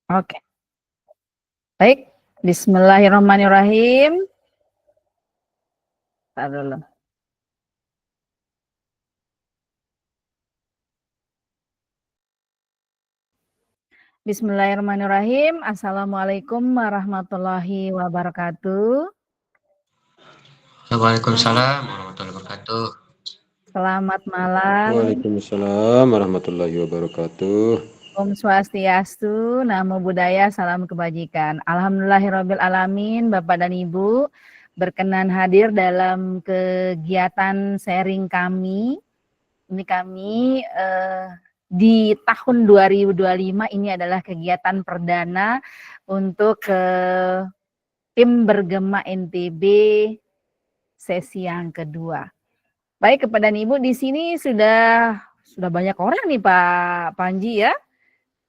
Oke, baik. Bismillahirrahmanirrahim. Tar dulu. Bismillahirrahmanirrahim. Assalamualaikum warahmatullahi wabarakatuh. Waalaikumsalam warahmatullahi wabarakatuh. Selamat malam. Waalaikumsalam warahmatullahi wabarakatuh. Om Swastiastu, Namo Buddhaya, salam kebajikan. Alhamdulillahirabbil alamin, Bapak dan Ibu berkenan hadir dalam kegiatan sharing kami. Ini kami di tahun 2025 ini adalah kegiatan perdana untuk tim bergema NTB sesi yang kedua. Baik, kepada Ibu di sini sudah banyak orang nih Pak Panji ya.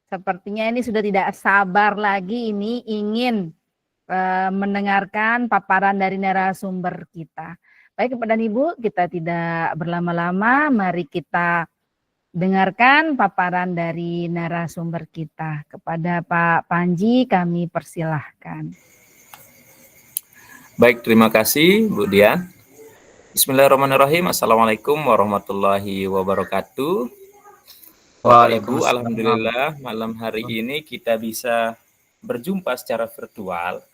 Sepertinya ini sudah tidak sabar lagi ini ingin mendengarkan paparan dari narasumber kita. Baik, kepada Ibu, kita tidak berlama-lama, mari kita dengarkan paparan dari narasumber kita. Kepada Pak Panji kami persilahkan. Baik, terima kasih Bu Dian. Bismillahirrahmanirrahim. Assalamualaikum warahmatullahi wabarakatuh. Bapak Ibu, alhamdulillah malam hari ini kita bisa berjumpa secara virtual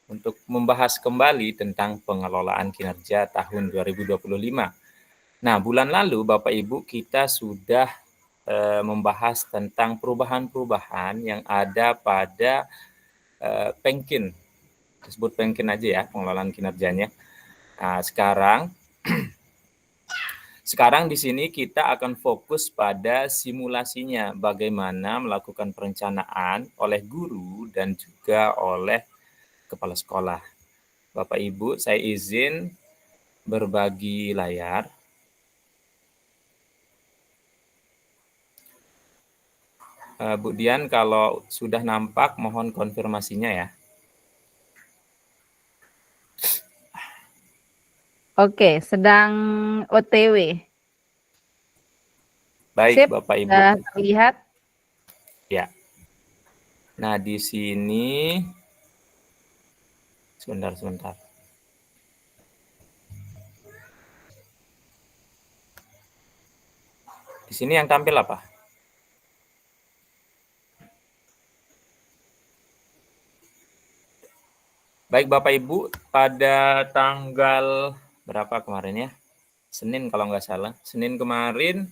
untuk membahas kembali tentang pengelolaan kinerja tahun 2025. Nah, bulan lalu Bapak Ibu kita sudah membahas tentang perubahan-perubahan yang ada pada Pengkin. Disebut Pengkin aja ya, pengelolaan kinerjanya. Nah, sekarang di sini kita akan fokus pada simulasinya, bagaimana melakukan perencanaan oleh guru dan juga oleh kepala sekolah. Bapak Ibu, saya izin berbagi layar. Bu Dian, kalau sudah nampak, mohon konfirmasinya ya. Oke, sedang OTW. Baik, Sip, Bapak Ibu. sudah terlihat? Ya. Nah, di sini sebentar. Di sini yang tampil apa? Baik Bapak Ibu, pada tanggal berapa kemarin ya? Senin kalau nggak salah. Senin kemarin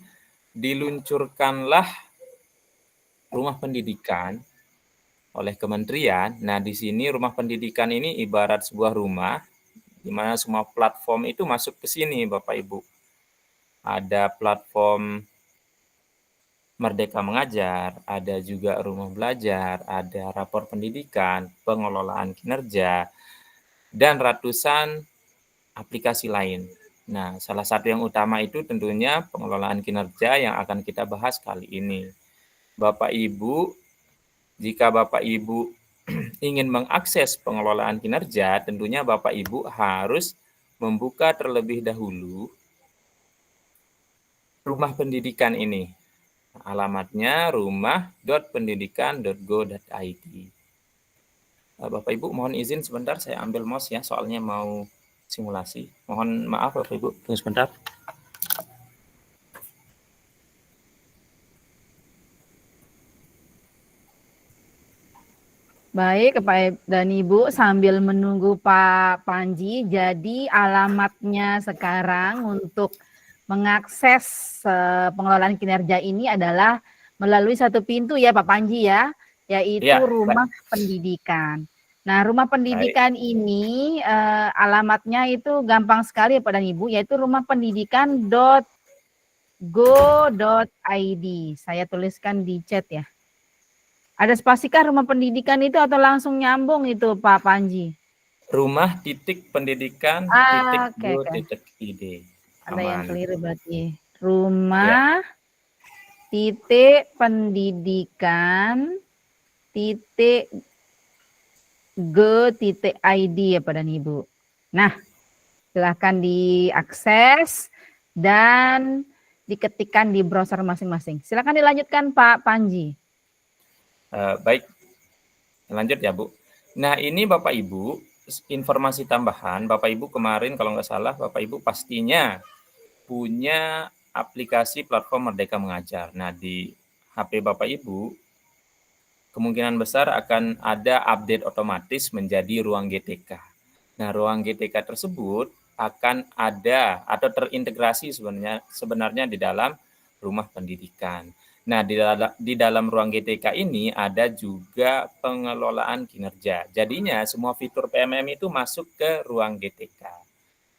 diluncurkanlah rumah pendidikan oleh kementerian. Nah, di sini rumah pendidikan ini ibarat sebuah rumah di mana semua platform itu masuk ke sini Bapak Ibu. Ada platform Merdeka Mengajar, ada juga rumah belajar, ada rapor pendidikan, pengelolaan kinerja, dan ratusan aplikasi lain. Nah, salah satu yang utama itu tentunya pengelolaan kinerja yang akan kita bahas kali ini. Bapak Ibu, jika Bapak Ibu ingin mengakses pengelolaan kinerja, tentunya Bapak Ibu harus membuka terlebih dahulu rumah pendidikan ini. Alamatnya rumah.pendidikan.go.id. Bapak Ibu mohon izin sebentar, saya ambil mouse ya, soalnya mau simulasi. Mohon maaf Bapak Ibu, tunggu sebentar. Baik, Pak dan Ibu, sambil menunggu Pak Panji, jadi alamatnya sekarang untuk mengakses pengelolaan kinerja ini adalah melalui satu pintu ya Pak Panji ya, yaitu Ya, rumah pendidikan. Nah, rumah pendidikan ini alamatnya itu gampang sekali ya Pak dan Ibu, yaitu rumahpendidikan.go.id. Saya tuliskan di chat ya. Ada spasikah rumah pendidikan itu atau langsung nyambung itu Pak Panji? rumah.pendidikan.go.id. Ada yang keliru berarti. Rumah pendidikan go.id ya Pak dan Ibu. Nah, silahkan diakses dan diketikkan di browser masing-masing. Silakan dilanjutkan Pak Panji. Baik, Lanjut ya, Bu. Nah, ini Bapak Ibu, informasi tambahan, Bapak Ibu kemarin kalau nggak salah, Bapak Ibu pastinya punya aplikasi platform Merdeka Mengajar. Nah, di HP Bapak Ibu, kemungkinan besar akan ada update otomatis menjadi ruang GTK. Nah, ruang GTK tersebut akan ada atau terintegrasi sebenarnya di dalam rumah pendidikan. Nah, di dalam ruang GTK ini ada juga pengelolaan kinerja. Jadinya semua fitur PMM itu masuk ke ruang GTK.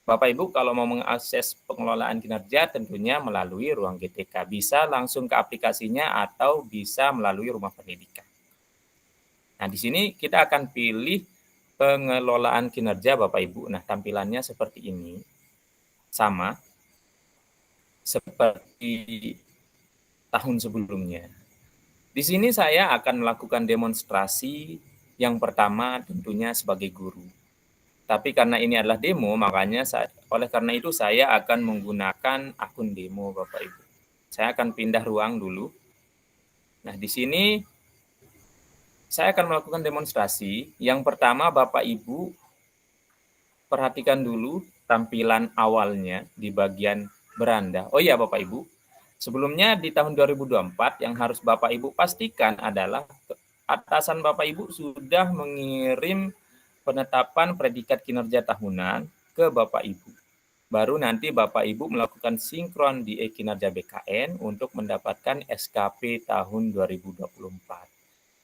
Bapak Ibu kalau mau mengakses pengelolaan kinerja tentunya melalui ruang GTK. Bisa langsung ke aplikasinya atau bisa melalui rumah pendidikan. Nah, di sini kita akan pilih pengelolaan kinerja Bapak Ibu. Nah, tampilannya seperti ini. Sama seperti tahun sebelumnya. Di sini saya akan melakukan demonstrasi yang pertama tentunya sebagai guru. Tapi karena ini adalah demo, makanya oleh karena itu saya akan menggunakan akun demo Bapak Ibu. Saya akan pindah ruang dulu. Nah, di sini saya akan melakukan demonstrasi. Yang pertama Bapak Ibu perhatikan dulu tampilan awalnya di bagian beranda. Oh iya Bapak Ibu, sebelumnya di tahun 2024 yang harus Bapak Ibu pastikan adalah atasan Bapak Ibu sudah mengirim penetapan predikat kinerja tahunan ke Bapak Ibu. Baru nanti Bapak Ibu melakukan sinkron di e-kinerja BKN untuk mendapatkan SKP tahun 2024.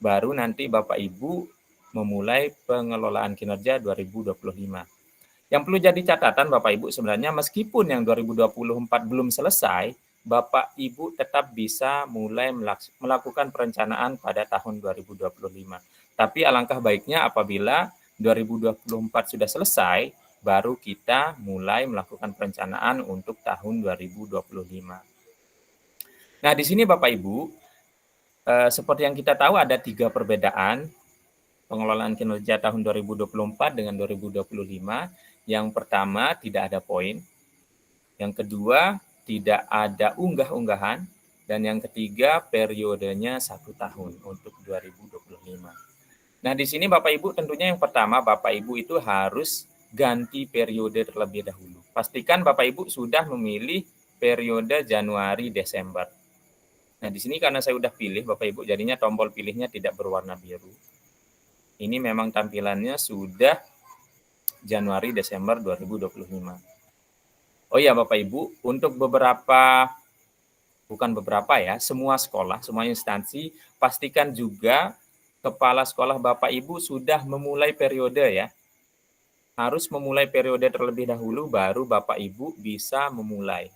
Baru nanti Bapak Ibu memulai pengelolaan kinerja 2025. Yang perlu jadi catatan Bapak Ibu sebenarnya meskipun yang 2024 belum selesai, Bapak Ibu tetap bisa mulai melakukan perencanaan pada tahun 2025. Tapi alangkah baiknya apabila 2024 sudah selesai, baru kita mulai melakukan perencanaan untuk tahun 2025. Nah, di sini Bapak Ibu, seperti yang kita tahu ada 3 perbedaan pengelolaan kinerja tahun 2024 dengan 2025. Yang pertama, tidak ada poin. Yang kedua, tidak ada unggah-unggahan. Dan yang ketiga, periodenya 1 tahun untuk 2025. Nah, di sini Bapak Ibu tentunya yang pertama, Bapak Ibu itu harus ganti periode terlebih dahulu. Pastikan Bapak Ibu sudah memilih periode Januari-Desember. Nah, di sini karena saya sudah pilih, Bapak Ibu, jadinya tombol pilihnya tidak berwarna biru. Ini memang tampilannya sudah Januari-Desember 2025. Oh iya Bapak Ibu, untuk semua sekolah, semua instansi, pastikan juga kepala sekolah Bapak Ibu sudah memulai periode ya. Harus memulai periode terlebih dahulu, baru Bapak Ibu bisa memulai.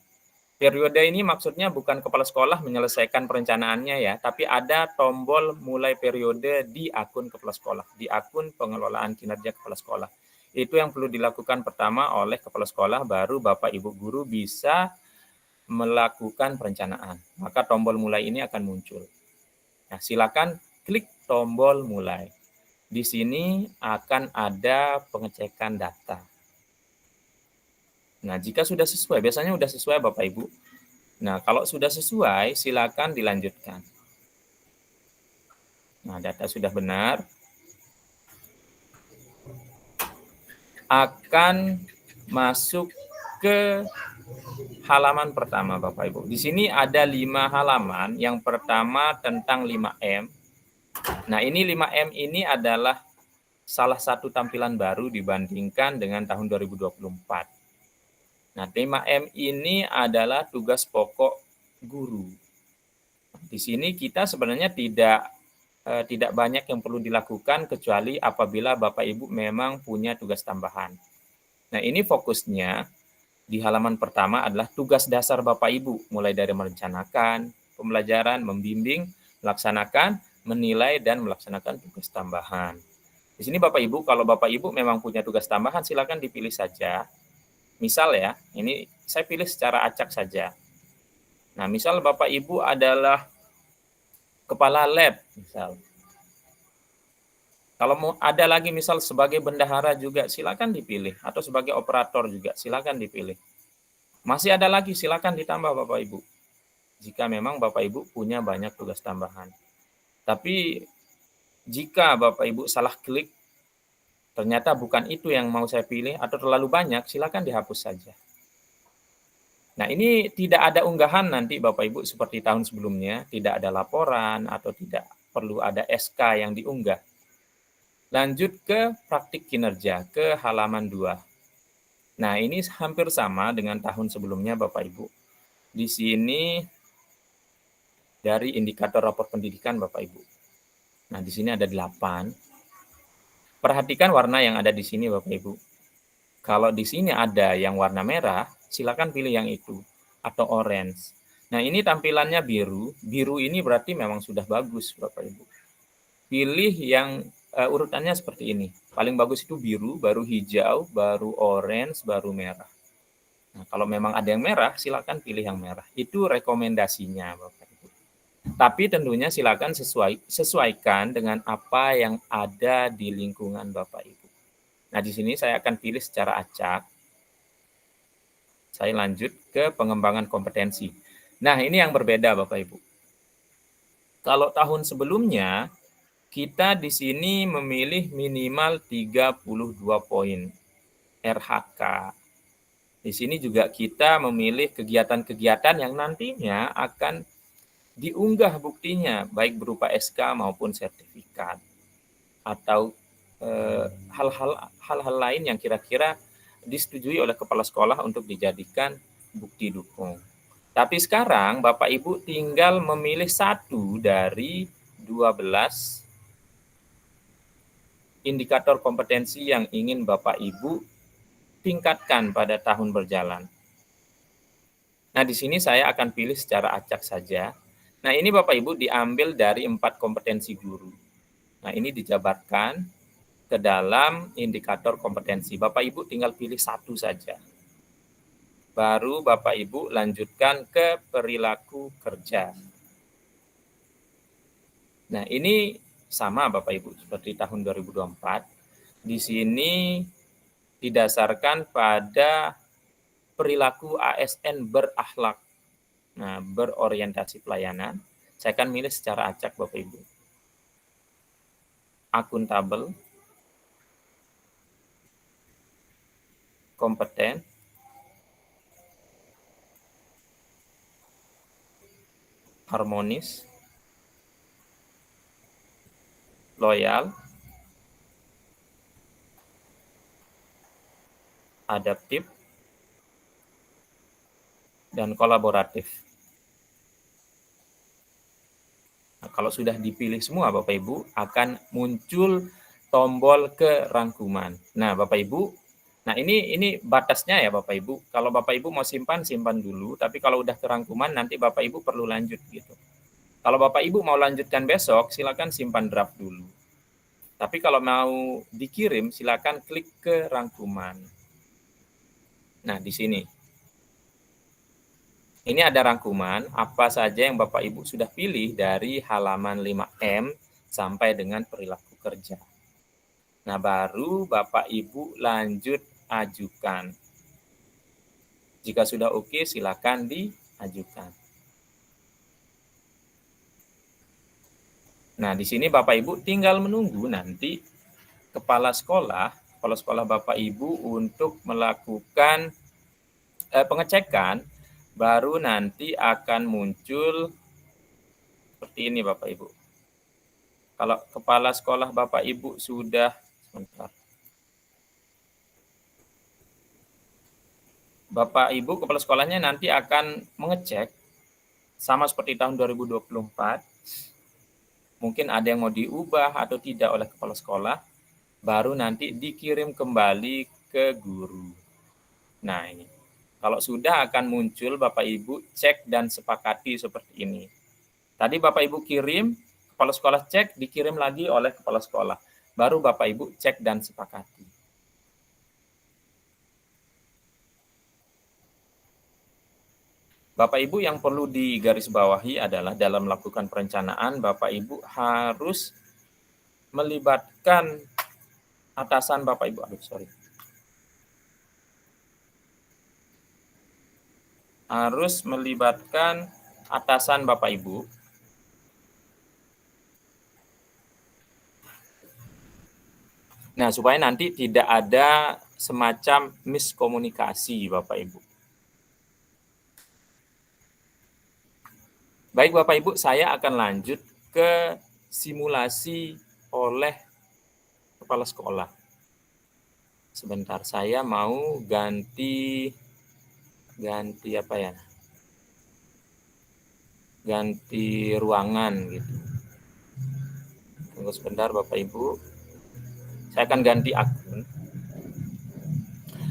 Periode ini maksudnya bukan kepala sekolah menyelesaikan perencanaannya ya, tapi ada tombol mulai periode di akun kepala sekolah, di akun pengelolaan kinerja kepala sekolah. Itu yang perlu dilakukan pertama oleh kepala sekolah, baru Bapak Ibu guru bisa melakukan perencanaan. Maka tombol mulai ini akan muncul. Nah, silakan klik tombol mulai. Di sini akan ada pengecekan data. Nah, jika sudah sesuai, biasanya sudah sesuai Bapak Ibu. Nah, kalau sudah sesuai, silakan dilanjutkan. Nah, data sudah benar. Akan masuk ke halaman pertama Bapak Ibu. Di sini ada 5 halaman. Yang pertama tentang 5M. Nah, ini 5M ini adalah salah satu tampilan baru dibandingkan dengan tahun 2024. Nah, 5M ini adalah tugas pokok guru. Di sini kita sebenarnya tidak banyak yang perlu dilakukan kecuali apabila Bapak Ibu memang punya tugas tambahan. Nah, ini fokusnya di halaman pertama adalah tugas dasar Bapak Ibu, mulai dari merencanakan, pembelajaran, membimbing, melaksanakan, menilai, dan melaksanakan tugas tambahan. Di sini Bapak Ibu, kalau Bapak Ibu memang punya tugas tambahan, silakan dipilih saja. Misal ya, ini saya pilih secara acak saja. Nah, misal Bapak Ibu adalah kepala lab, misal. Kalau mau ada lagi misal sebagai bendahara juga silakan dipilih, atau sebagai operator juga silakan dipilih. Masih ada lagi silakan ditambah Bapak Ibu. Jika memang Bapak Ibu punya banyak tugas tambahan. Tapi Jika Bapak Ibu salah klik, ternyata bukan itu yang mau saya pilih atau terlalu banyak, silakan dihapus saja. Nah, ini tidak ada unggahan nanti Bapak Ibu seperti tahun sebelumnya, tidak ada laporan atau tidak perlu ada SK yang diunggah. Lanjut ke praktik kinerja, ke halaman 2. Nah, ini hampir sama dengan tahun sebelumnya Bapak Ibu. Di sini dari indikator rapor pendidikan Bapak Ibu. Nah, di sini ada 8. Perhatikan warna yang ada di sini Bapak Ibu. Kalau di sini ada yang warna merah, silakan pilih yang itu atau orange. Nah, ini tampilannya biru. Biru ini berarti memang sudah bagus Bapak Ibu. Pilih yang urutannya seperti ini. Paling bagus itu biru, baru hijau, baru orange, baru merah. Nah, kalau memang ada yang merah, silakan pilih yang merah. Itu rekomendasinya Bapak Ibu. Tapi tentunya silakan sesuaikan dengan apa yang ada di lingkungan Bapak Ibu. Nah, di sini saya akan pilih secara acak. Saya lanjut ke pengembangan kompetensi. Nah, ini yang berbeda Bapak Ibu. Kalau tahun sebelumnya, kita di sini memilih minimal 32 poin RHK. Di sini juga kita memilih kegiatan-kegiatan yang nantinya akan diunggah buktinya, baik berupa SK maupun sertifikat, atau hal-hal lain yang kira-kira disetujui oleh kepala sekolah untuk dijadikan bukti dukung. Tapi sekarang Bapak Ibu tinggal memilih satu dari 12 indikator kompetensi yang ingin Bapak Ibu tingkatkan pada tahun berjalan. Nah, di sini saya akan pilih secara acak saja. Nah, ini Bapak Ibu diambil dari 4 kompetensi guru. Nah, ini dijabarkan ke dalam indikator kompetensi. Bapak Ibu tinggal pilih satu saja. Baru Bapak Ibu lanjutkan ke perilaku kerja. Nah, ini sama Bapak Ibu seperti tahun 2024. Di sini didasarkan pada perilaku ASN berakhlak. Nah, berorientasi pelayanan. Saya akan milih secara acak Bapak Ibu. Akuntabel, kompeten, harmonis, loyal, adaptif, dan kolaboratif. Nah, kalau sudah dipilih semua Bapak Ibu, akan muncul tombol kerangkuman. Nah, Bapak Ibu, nah ini batasnya ya Bapak Ibu. Kalau Bapak Ibu mau simpan dulu, tapi kalau udah kerangkuman nanti Bapak Ibu perlu lanjut gitu. Kalau Bapak Ibu mau lanjutkan besok, silakan simpan draft dulu. Tapi kalau mau dikirim, silakan klik ke rangkuman. Nah, di sini. Ini ada rangkuman apa saja yang Bapak Ibu sudah pilih dari halaman 5M sampai dengan perilaku kerja. Nah, baru Bapak Ibu lanjut ajukan. Jika sudah oke, silakan diajukan. Nah, di sini Bapak Ibu tinggal menunggu nanti kepala sekolah Bapak Ibu untuk melakukan pengecekan, baru nanti akan muncul seperti ini Bapak Ibu. Kalau kepala sekolah Bapak Ibu sudah, sebentar. Bapak Ibu kepala sekolahnya nanti akan mengecek sama seperti tahun 2024. Mungkin ada yang mau diubah atau tidak oleh kepala sekolah, baru nanti dikirim kembali ke guru. Nah, ini. Kalau sudah akan muncul Bapak Ibu cek dan sepakati seperti ini. Tadi Bapak Ibu kirim, kepala sekolah cek, dikirim lagi oleh kepala sekolah. Baru Bapak Ibu cek dan sepakati. Bapak Ibu yang perlu digarisbawahi adalah dalam melakukan perencanaan, Bapak Ibu harus melibatkan atasan Bapak Ibu. Harus melibatkan atasan Bapak Ibu Nah, supaya nanti tidak ada semacam miskomunikasi, Bapak Ibu. Baik, Bapak Ibu, saya akan lanjut ke simulasi oleh kepala sekolah. Sebentar, saya mau ganti apa ya? Ganti ruangan gitu. Tunggu sebentar, Bapak Ibu. Saya akan ganti akun.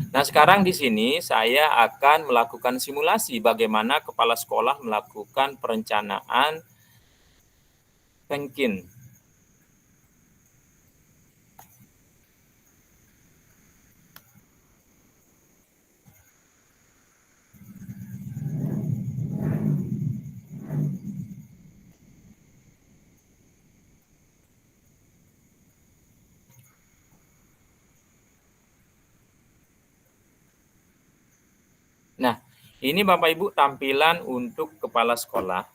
Nah, sekarang di sini saya akan melakukan simulasi bagaimana kepala sekolah melakukan perencanaan Pengkin. Nah, ini Bapak Ibu tampilan untuk kepala sekolah.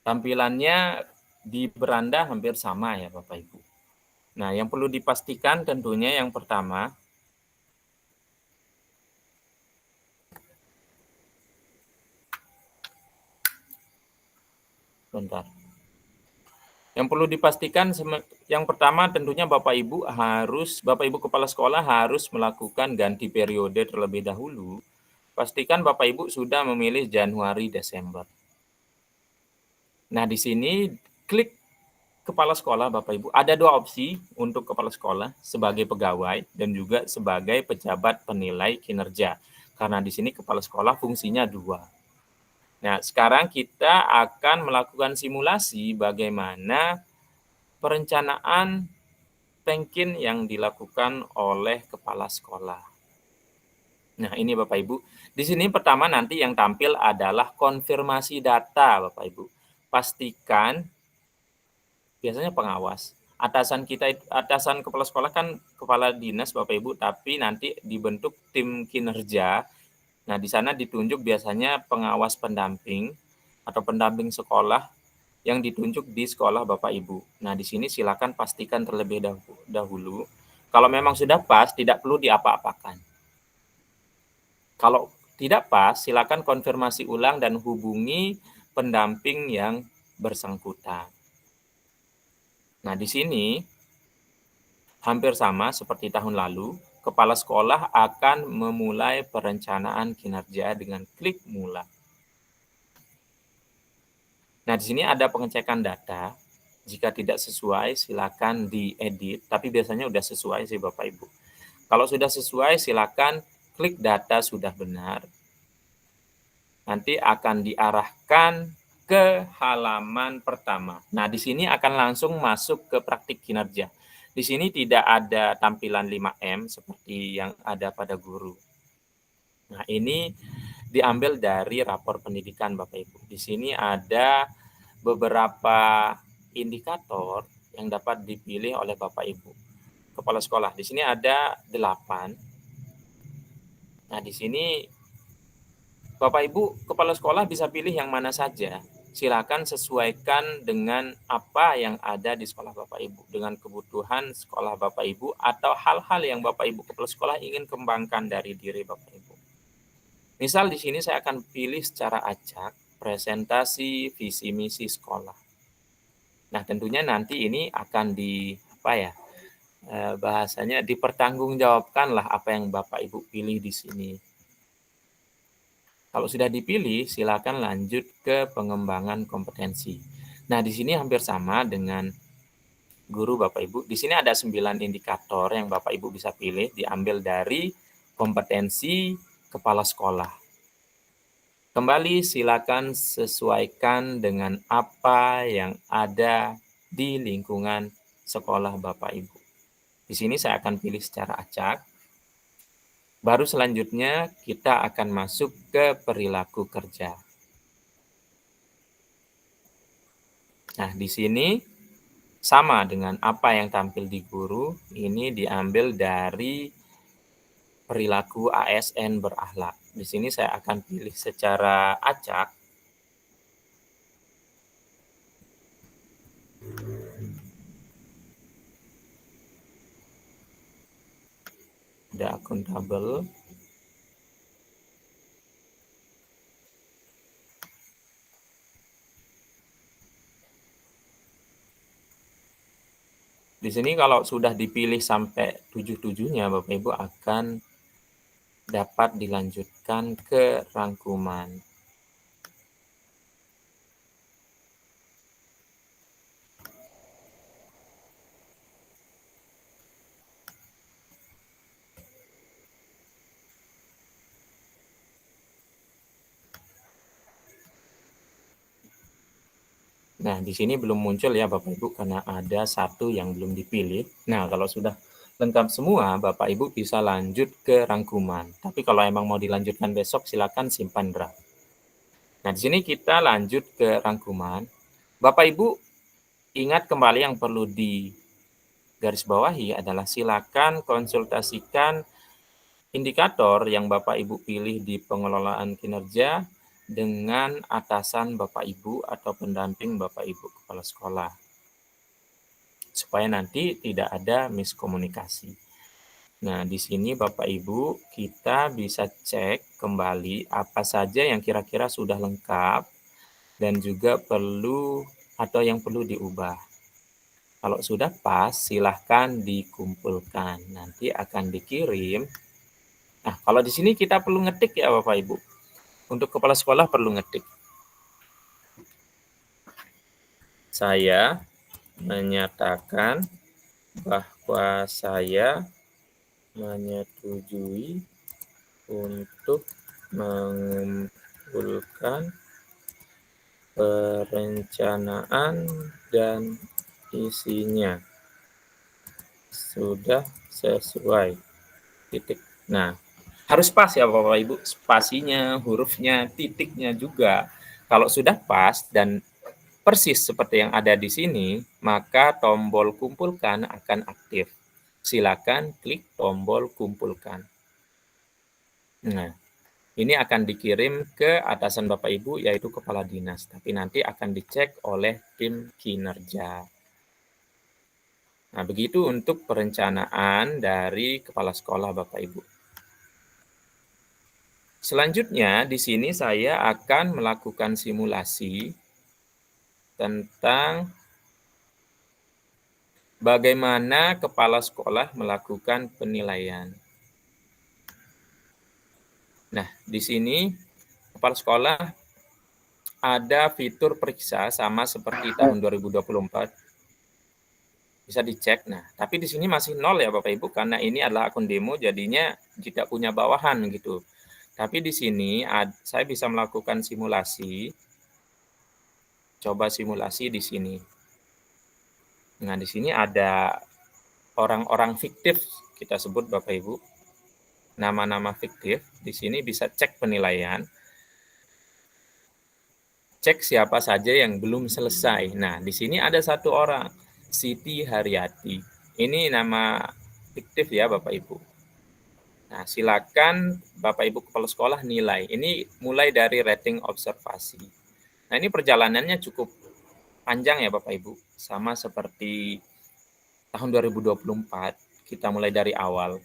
Tampilannya di beranda hampir sama ya Bapak Ibu. Nah, yang perlu dipastikan tentunya yang pertama, bentar. Yang perlu dipastikan yang pertama tentunya Bapak Ibu kepala sekolah harus melakukan ganti periode terlebih dahulu. Pastikan Bapak Ibu sudah memilih Januari Desember. Nah, di sini klik kepala sekolah Bapak Ibu. Ada dua opsi untuk kepala sekolah, sebagai pegawai dan juga sebagai pejabat penilai kinerja. Karena di sini kepala sekolah fungsinya dua. Nah, sekarang kita akan melakukan simulasi bagaimana perencanaan Pengkin yang dilakukan oleh kepala sekolah. Nah, ini Bapak Ibu. Di sini pertama nanti yang tampil adalah konfirmasi data, Bapak Ibu. Pastikan, biasanya pengawas. Atasan kepala sekolah kan kepala dinas, Bapak Ibu, tapi nanti dibentuk tim kinerja. Nah, di sana ditunjuk biasanya pengawas pendamping atau pendamping sekolah yang ditunjuk di sekolah Bapak Ibu. Nah, di sini silakan pastikan terlebih dahulu. Kalau memang sudah pas, tidak perlu diapa-apakan. Kalau tidak pas, silakan konfirmasi ulang dan hubungi pendamping yang bersangkutan. Nah, di sini hampir sama seperti tahun lalu, kepala sekolah akan memulai perencanaan kinerja dengan klik mulai. Nah, di sini ada pengecekan data. Jika tidak sesuai, silakan diedit. Tapi biasanya sudah sesuai sih Bapak Ibu. Kalau sudah sesuai, silakan klik data sudah benar. Nanti akan diarahkan ke halaman pertama. Nah, di sini akan langsung masuk ke praktik kinerja. Di sini tidak ada tampilan 5M seperti yang ada pada guru. Nah, ini diambil dari rapor pendidikan Bapak Ibu. Di sini ada beberapa indikator yang dapat dipilih oleh Bapak Ibu kepala sekolah. Di sini ada 8. Nah, di sini Bapak Ibu kepala sekolah bisa pilih yang mana saja. Silakan sesuaikan dengan apa yang ada di sekolah Bapak Ibu, dengan kebutuhan sekolah Bapak Ibu atau hal-hal yang Bapak Ibu kepala sekolah ingin kembangkan dari diri Bapak Ibu. Misal di sini saya akan pilih secara acak presentasi visi misi sekolah. Nah, tentunya nanti ini akan bahasanya dipertanggungjawabkanlah apa yang Bapak Ibu pilih di sini. Kalau sudah dipilih, silakan lanjut ke pengembangan kompetensi. Nah, di sini hampir sama dengan guru Bapak Ibu. Di sini ada 9 indikator yang Bapak Ibu bisa pilih, diambil dari kompetensi kepala sekolah. Kembali silakan sesuaikan dengan apa yang ada di lingkungan sekolah Bapak Ibu. Di sini saya akan pilih secara acak. Baru selanjutnya kita akan masuk ke perilaku kerja. Nah, di sini sama dengan apa yang tampil di guru, ini diambil dari perilaku ASN berakhlak. Di sini saya akan pilih secara acak. Ada akuntabel. Di sini kalau sudah dipilih sampai 7-7-nya, Bapak Ibu akan dapat dilanjutkan ke rangkuman. Nah, di sini belum muncul ya Bapak Ibu karena ada satu yang belum dipilih. Nah, kalau sudah lengkap semua, Bapak Ibu bisa lanjut ke rangkuman. Tapi kalau emang mau dilanjutkan besok, silakan simpan draft. Nah, di sini kita lanjut ke rangkuman. Bapak Ibu ingat kembali yang perlu digarisbawahi adalah silakan konsultasikan indikator yang Bapak Ibu pilih di pengelolaan kinerja dengan atasan Bapak Ibu atau pendamping Bapak Ibu kepala sekolah. Supaya nanti tidak ada miskomunikasi. Nah, di sini Bapak Ibu kita bisa cek kembali apa saja yang kira-kira sudah lengkap dan juga perlu atau yang perlu diubah. Kalau sudah pas, silahkan dikumpulkan. Nanti akan dikirim. Nah, kalau di sini kita perlu ngetik ya Bapak Ibu. Untuk kepala sekolah perlu ngetik. Saya menyatakan bahwa saya menyetujui untuk mengumpulkan perencanaan dan isinya sudah sesuai. Titik. Nah, harus pas ya Bapak Ibu, spasinya, hurufnya, titiknya juga. Kalau sudah pas dan persis seperti yang ada di sini, maka tombol kumpulkan akan aktif. Silakan klik tombol kumpulkan. Nah, ini akan dikirim ke atasan Bapak Ibu yaitu kepala dinas, tapi nanti akan dicek oleh tim kinerja. Nah, begitu untuk perencanaan dari kepala sekolah Bapak Ibu. Selanjutnya, di sini saya akan melakukan simulasi tentang bagaimana kepala sekolah melakukan penilaian. Nah, di sini kepala sekolah ada fitur periksa sama seperti tahun 2024. Bisa dicek. Nah, tapi di sini masih 0 ya Bapak Ibu karena ini adalah akun demo jadinya tidak punya bawahan gitu. Tapi di sini saya bisa melakukan simulasi. Coba simulasi di sini. Nah, di sini ada orang-orang fiktif kita sebut Bapak Ibu. Nama-nama fiktif. Di sini bisa cek penilaian. Cek siapa saja yang belum selesai. Nah, di sini ada satu orang, Siti Haryati. Ini nama fiktif ya Bapak Ibu. Nah, silakan Bapak Ibu kepala sekolah nilai. Ini mulai dari rating observasi. Nah, ini perjalanannya cukup panjang ya Bapak Ibu. Sama seperti tahun 2024, kita mulai dari awal.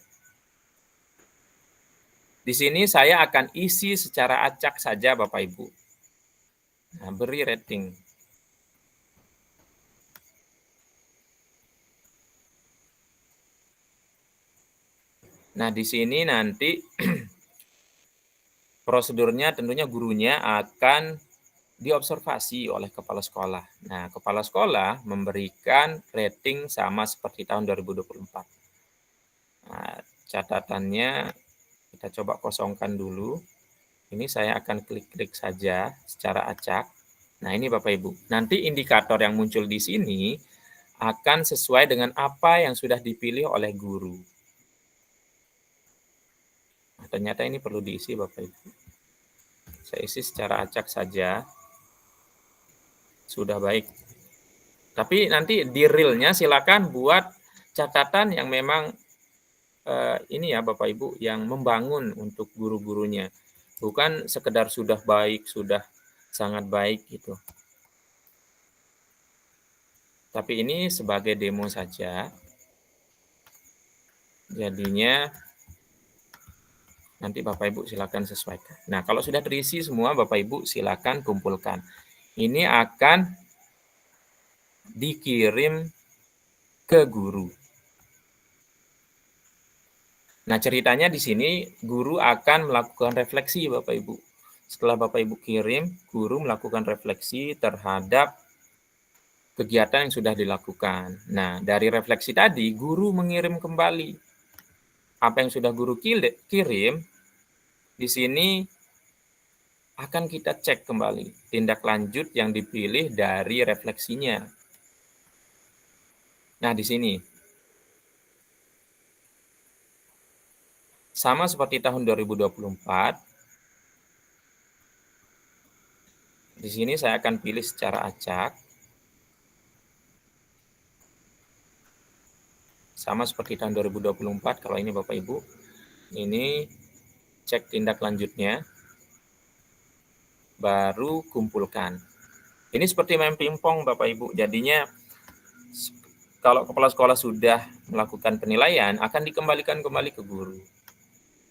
Di sini saya akan isi secara acak saja Bapak Ibu. Nah, beri rating. Nah, di sini nanti prosedurnya tentunya gurunya akan diobservasi oleh kepala sekolah. Nah, kepala sekolah memberikan rating sama seperti tahun 2024. Nah, catatannya kita coba kosongkan dulu. Ini saya akan klik-klik saja secara acak. Nah, ini Bapak Ibu. Nanti indikator yang muncul di sini akan sesuai dengan apa yang sudah dipilih oleh guru. Nah, ternyata ini perlu diisi Bapak Ibu. Saya isi secara acak saja. Sudah baik. Tapi nanti di realnya silakan buat catatan yang memang ini ya Bapak Ibu yang membangun untuk guru-gurunya. Bukan sekedar sudah baik, sudah sangat baik gitu. Tapi ini sebagai demo saja. Jadinya Nanti Bapak Ibu silakan sesuaikan. Nah, kalau sudah terisi semua, Bapak Ibu silakan kumpulkan. Ini akan dikirim ke guru. Nah, ceritanya di sini guru akan melakukan refleksi Bapak Ibu. Setelah Bapak Ibu kirim, guru melakukan refleksi terhadap kegiatan yang sudah dilakukan. Nah, dari refleksi tadi, guru mengirim kembali apa yang sudah guru kirim. Di sini akan kita cek kembali tindak lanjut yang dipilih dari refleksinya. Nah, di sini sama seperti tahun 2024. Di sini saya akan pilih secara acak. Sama seperti tahun 2024, kalau ini Bapak Ibu. Ini cek tindak lanjutnya, baru kumpulkan. Ini seperti main pingpong Bapak Ibu. Jadinya kalau kepala sekolah sudah melakukan penilaian, akan dikembalikan kembali ke guru.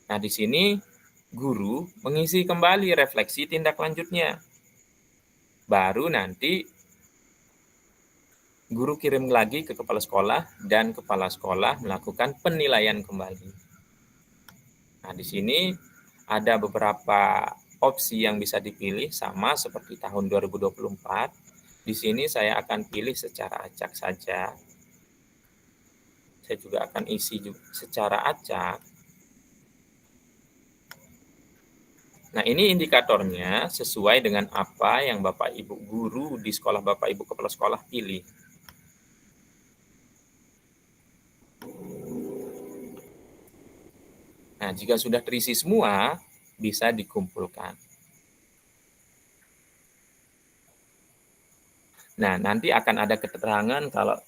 Nah, di sini guru mengisi kembali refleksi tindak lanjutnya. Baru nanti guru kirim lagi ke kepala sekolah dan kepala sekolah melakukan penilaian kembali. Nah, di sini ada beberapa opsi yang bisa dipilih sama seperti tahun 2024. Di sini saya akan pilih secara acak saja. Saya juga akan isi juga secara acak. Nah, ini indikatornya sesuai dengan apa yang Bapak Ibu guru di sekolah Bapak Ibu kepala sekolah pilih. Nah, jika sudah terisi semua, bisa dikumpulkan. Nah, nanti akan ada keterangan kalau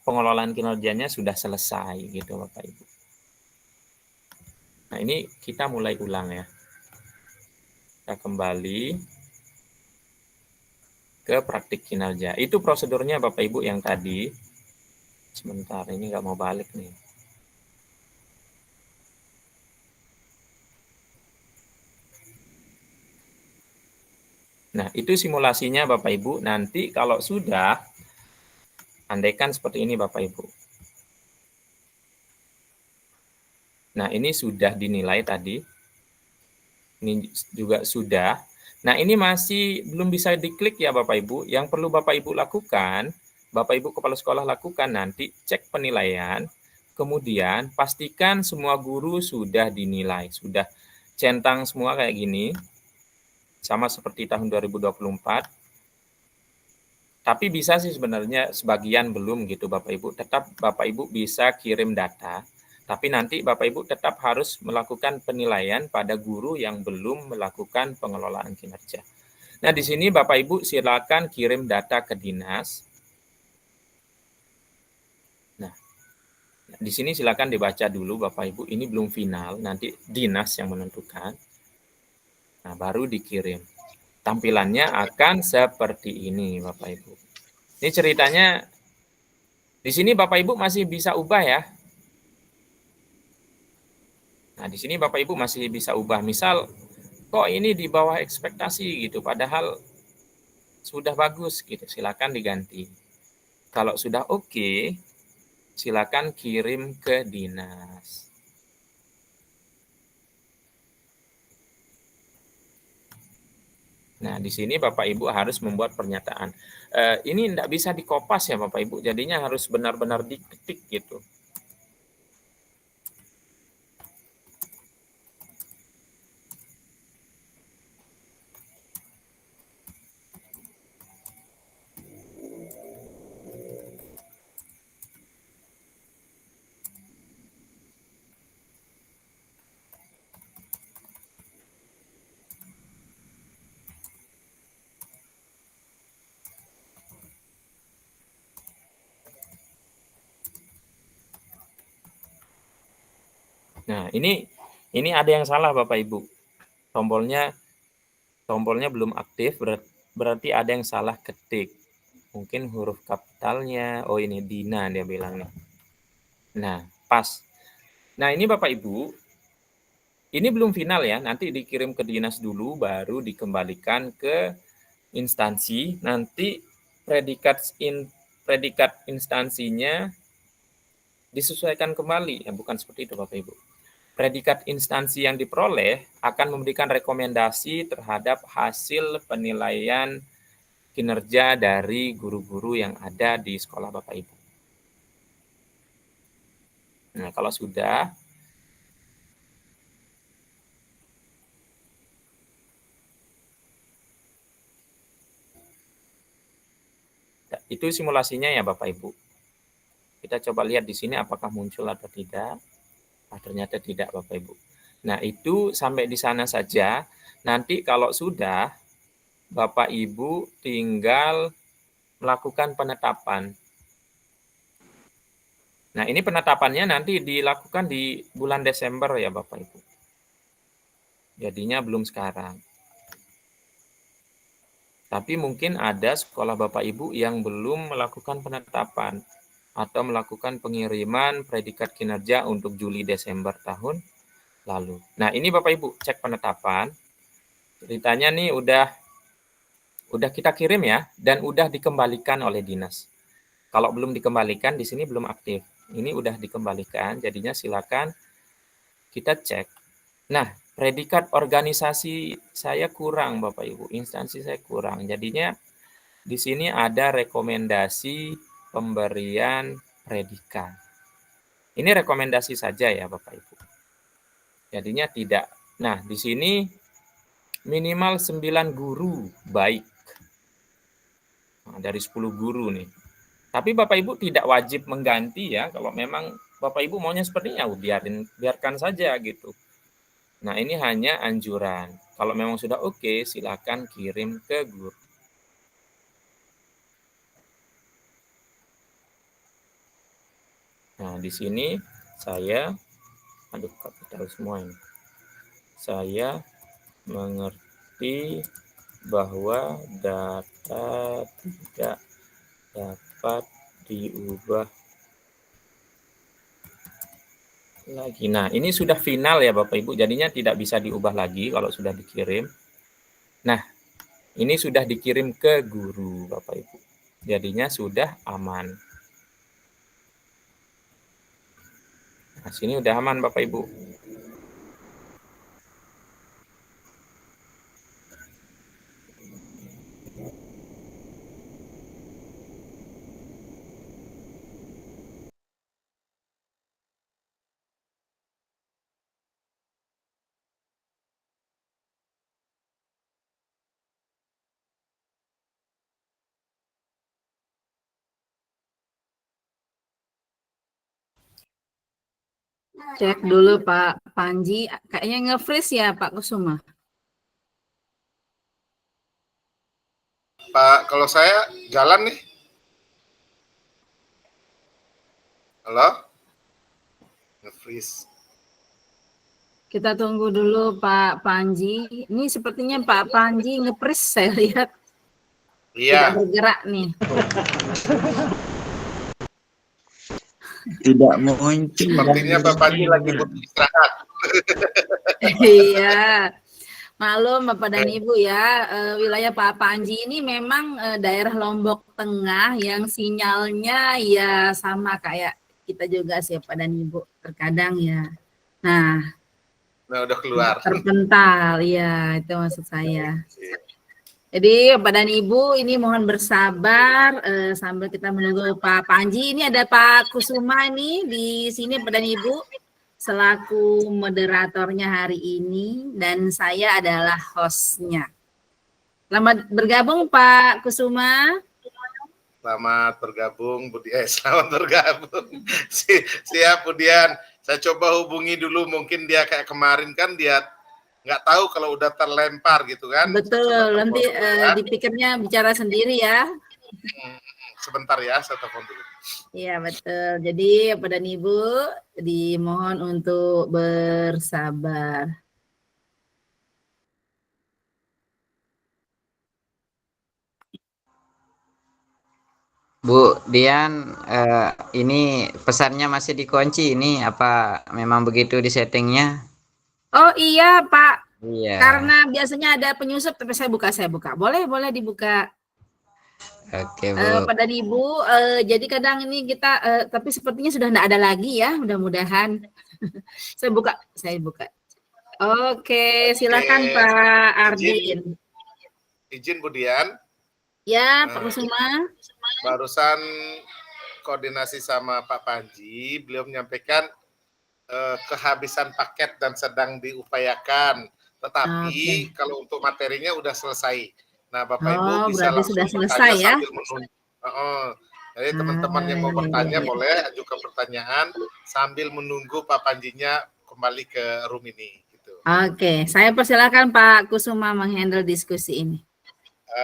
pengelolaan kinerjanya sudah selesai gitu Bapak Ibu. Nah, ini kita mulai ulang ya. Kita kembali ke praktik kinerja. Itu prosedurnya Bapak Ibu yang tadi. Sebentar, ini nggak mau balik nih. Nah, itu simulasinya Bapak Ibu. Nanti kalau sudah, andaikan seperti ini Bapak Ibu. Nah, ini sudah dinilai tadi. Ini juga sudah. Nah, ini masih belum bisa diklik ya Bapak Ibu. Yang perlu Bapak Ibu lakukan, Bapak Ibu kepala sekolah lakukan nanti cek penilaian. Kemudian pastikan semua guru sudah dinilai. Sudah centang semua kayak gini. Sama seperti tahun 2024. Tapi bisa sih sebenarnya sebagian belum gitu Bapak Ibu. Tetap Bapak Ibu bisa kirim data, tapi nanti Bapak Ibu tetap harus melakukan penilaian pada guru yang belum melakukan pengelolaan kinerja. Nah, di sini Bapak Ibu silakan kirim data ke dinas. Nah, di sini silakan dibaca dulu Bapak Ibu, ini belum final, nanti dinas yang menentukan. Nah, baru dikirim. Tampilannya akan seperti ini Bapak Ibu. Ini ceritanya di sini Bapak Ibu masih bisa ubah ya. Nah, di sini Bapak Ibu masih bisa ubah. Misal kok ini di bawah ekspektasi gitu, padahal sudah bagus gitu. Silakan diganti. Kalau sudah oke, silakan kirim ke dinas. Nah, di sini Bapak Ibu harus membuat pernyataan. Ini tidak bisa dikopas ya Bapak Ibu, jadinya harus benar-benar diketik gitu. Nah, ini ada yang salah Bapak Ibu. Tombolnya belum aktif, berarti ada yang salah ketik. Mungkin huruf kapitalnya, oh ini Dina dia bilang nih. Nah, pas. Nah, ini Bapak Ibu, ini belum final ya, nanti dikirim ke dinas dulu, baru dikembalikan ke instansi. Nanti predikat instansinya disesuaikan kembali. Ya, bukan seperti itu Bapak Ibu. Predikat instansi yang diperoleh akan memberikan rekomendasi terhadap hasil penilaian kinerja dari guru-guru yang ada di sekolah Bapak Ibu. Nah, kalau sudah, itu simulasinya ya Bapak Ibu. Kita coba lihat di sini apakah muncul atau tidak. Ternyata tidak Bapak Ibu. Nah, itu sampai di sana saja. Nanti kalau sudah, Bapak Ibu tinggal melakukan penetapan. Nah, ini penetapannya nanti dilakukan di bulan Desember ya Bapak Ibu. Jadinya belum sekarang. Tapi mungkin ada sekolah Bapak Ibu yang belum melakukan penetapan atau melakukan pengiriman predikat kinerja untuk Juli-Desember tahun lalu. Nah, ini Bapak Ibu cek penetapan. Ceritanya nih udah kita kirim ya, dan udah dikembalikan oleh dinas. Kalau belum dikembalikan, di sini belum aktif. Ini udah dikembalikan, jadinya silakan kita cek. Nah, predikat organisasi saya kurang, Bapak Ibu. Instansi saya kurang. Jadinya di sini ada rekomendasi pemberian predikat. Ini rekomendasi saja ya, Bapak Ibu. Jadinya tidak. Nah, di sini minimal 9 guru baik. Nah, dari 10 guru nih. Tapi Bapak Ibu tidak wajib mengganti ya. Kalau memang Bapak Ibu maunya sepertinya, biarkan saja gitu. Nah, ini hanya anjuran. Kalau memang sudah oke, silakan kirim ke guru. Nah, di sini saya, kapital semua ini. Saya mengerti bahwa data tidak dapat diubah lagi. Nah, ini sudah final ya Bapak Ibu, jadinya tidak bisa diubah lagi kalau sudah dikirim. Nah, ini sudah dikirim ke guru Bapak Ibu. Jadinya sudah aman. Nah, sini udah aman Bapak Ibu. Cek dulu Pak Panji, kayaknya nge-freeze ya Pak Kusuma. Pak, kalau saya jalan nih. Halo? Nge-freeze. Kita tunggu dulu Pak Panji. Ini sepertinya Pak Panji nge-freeze saya lihat. Iya. Tidak bergerak nih. Tidak muncul. Sepertinya Pak Panji lagi butuh istirahat. Iya. Maklum Bapak dan Ibu ya, wilayah Pak Panji ini memang daerah Lombok Tengah yang sinyalnya ya sama kayak kita juga sih Pak dan Ibu terkadang ya. Nah, udah keluar. Terpental, ya itu maksud saya. Jadi Bapak dan Ibu ini mohon bersabar sambil kita menunggu Pak Panji. Ini ada Pak Kusuma nih di sini Bapak dan Ibu selaku moderatornya hari ini dan saya adalah hostnya. Selamat bergabung Pak Kusuma. Selamat bergabung selamat bergabung. Siap Budian. Saya coba hubungi dulu, mungkin dia kayak kemarin kan dia nggak tahu kalau udah terlempar gitu kan. Betul, nanti dipikirnya bicara sendiri ya. Sebentar ya, saya telepon dulu. Iya betul. Jadi Bapak dan Ibu dimohon untuk bersabar. Bu Dian, ini pesannya masih dikunci ini apa memang begitu di settingnya? Oh iya Pak, Iya. karena biasanya ada penyusup, tapi saya buka. Boleh dibuka. Oke Bu. Pada Ibu, jadi kadang ini kita, tapi sepertinya sudah tidak ada lagi ya, mudah-mudahan. Saya buka. Oke, silakan Oke, Pak Ardin. izin Bu Dian, Ya, Pak Kusuma. barusan koordinasi sama Pak Panji, beliau menyampaikan kehabisan paket dan sedang diupayakan. Tetapi kalau untuk materinya udah selesai. Nah, Bapak Ibu bisa berarti langsung sudah selesai bertanya ya? sambil menunggu. Jadi teman-teman yang mau bertanya boleh ajukan pertanyaan sambil menunggu Pak Panjinya kembali ke room ini. Gitu. Oke, saya persilakan Pak Kusuma menghandle diskusi ini.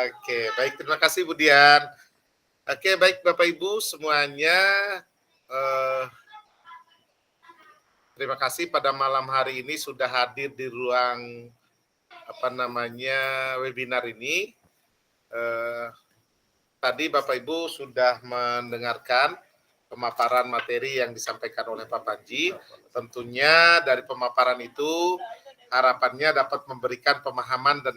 Oke, baik, terima kasih Bu Dian. Oke, baik Bapak Ibu semuanya. Terima kasih pada malam hari ini sudah hadir di ruang webinar ini. Tadi Bapak Ibu sudah mendengarkan pemaparan materi yang disampaikan oleh Pak Panji. Tentunya dari pemaparan itu harapannya dapat memberikan pemahaman dan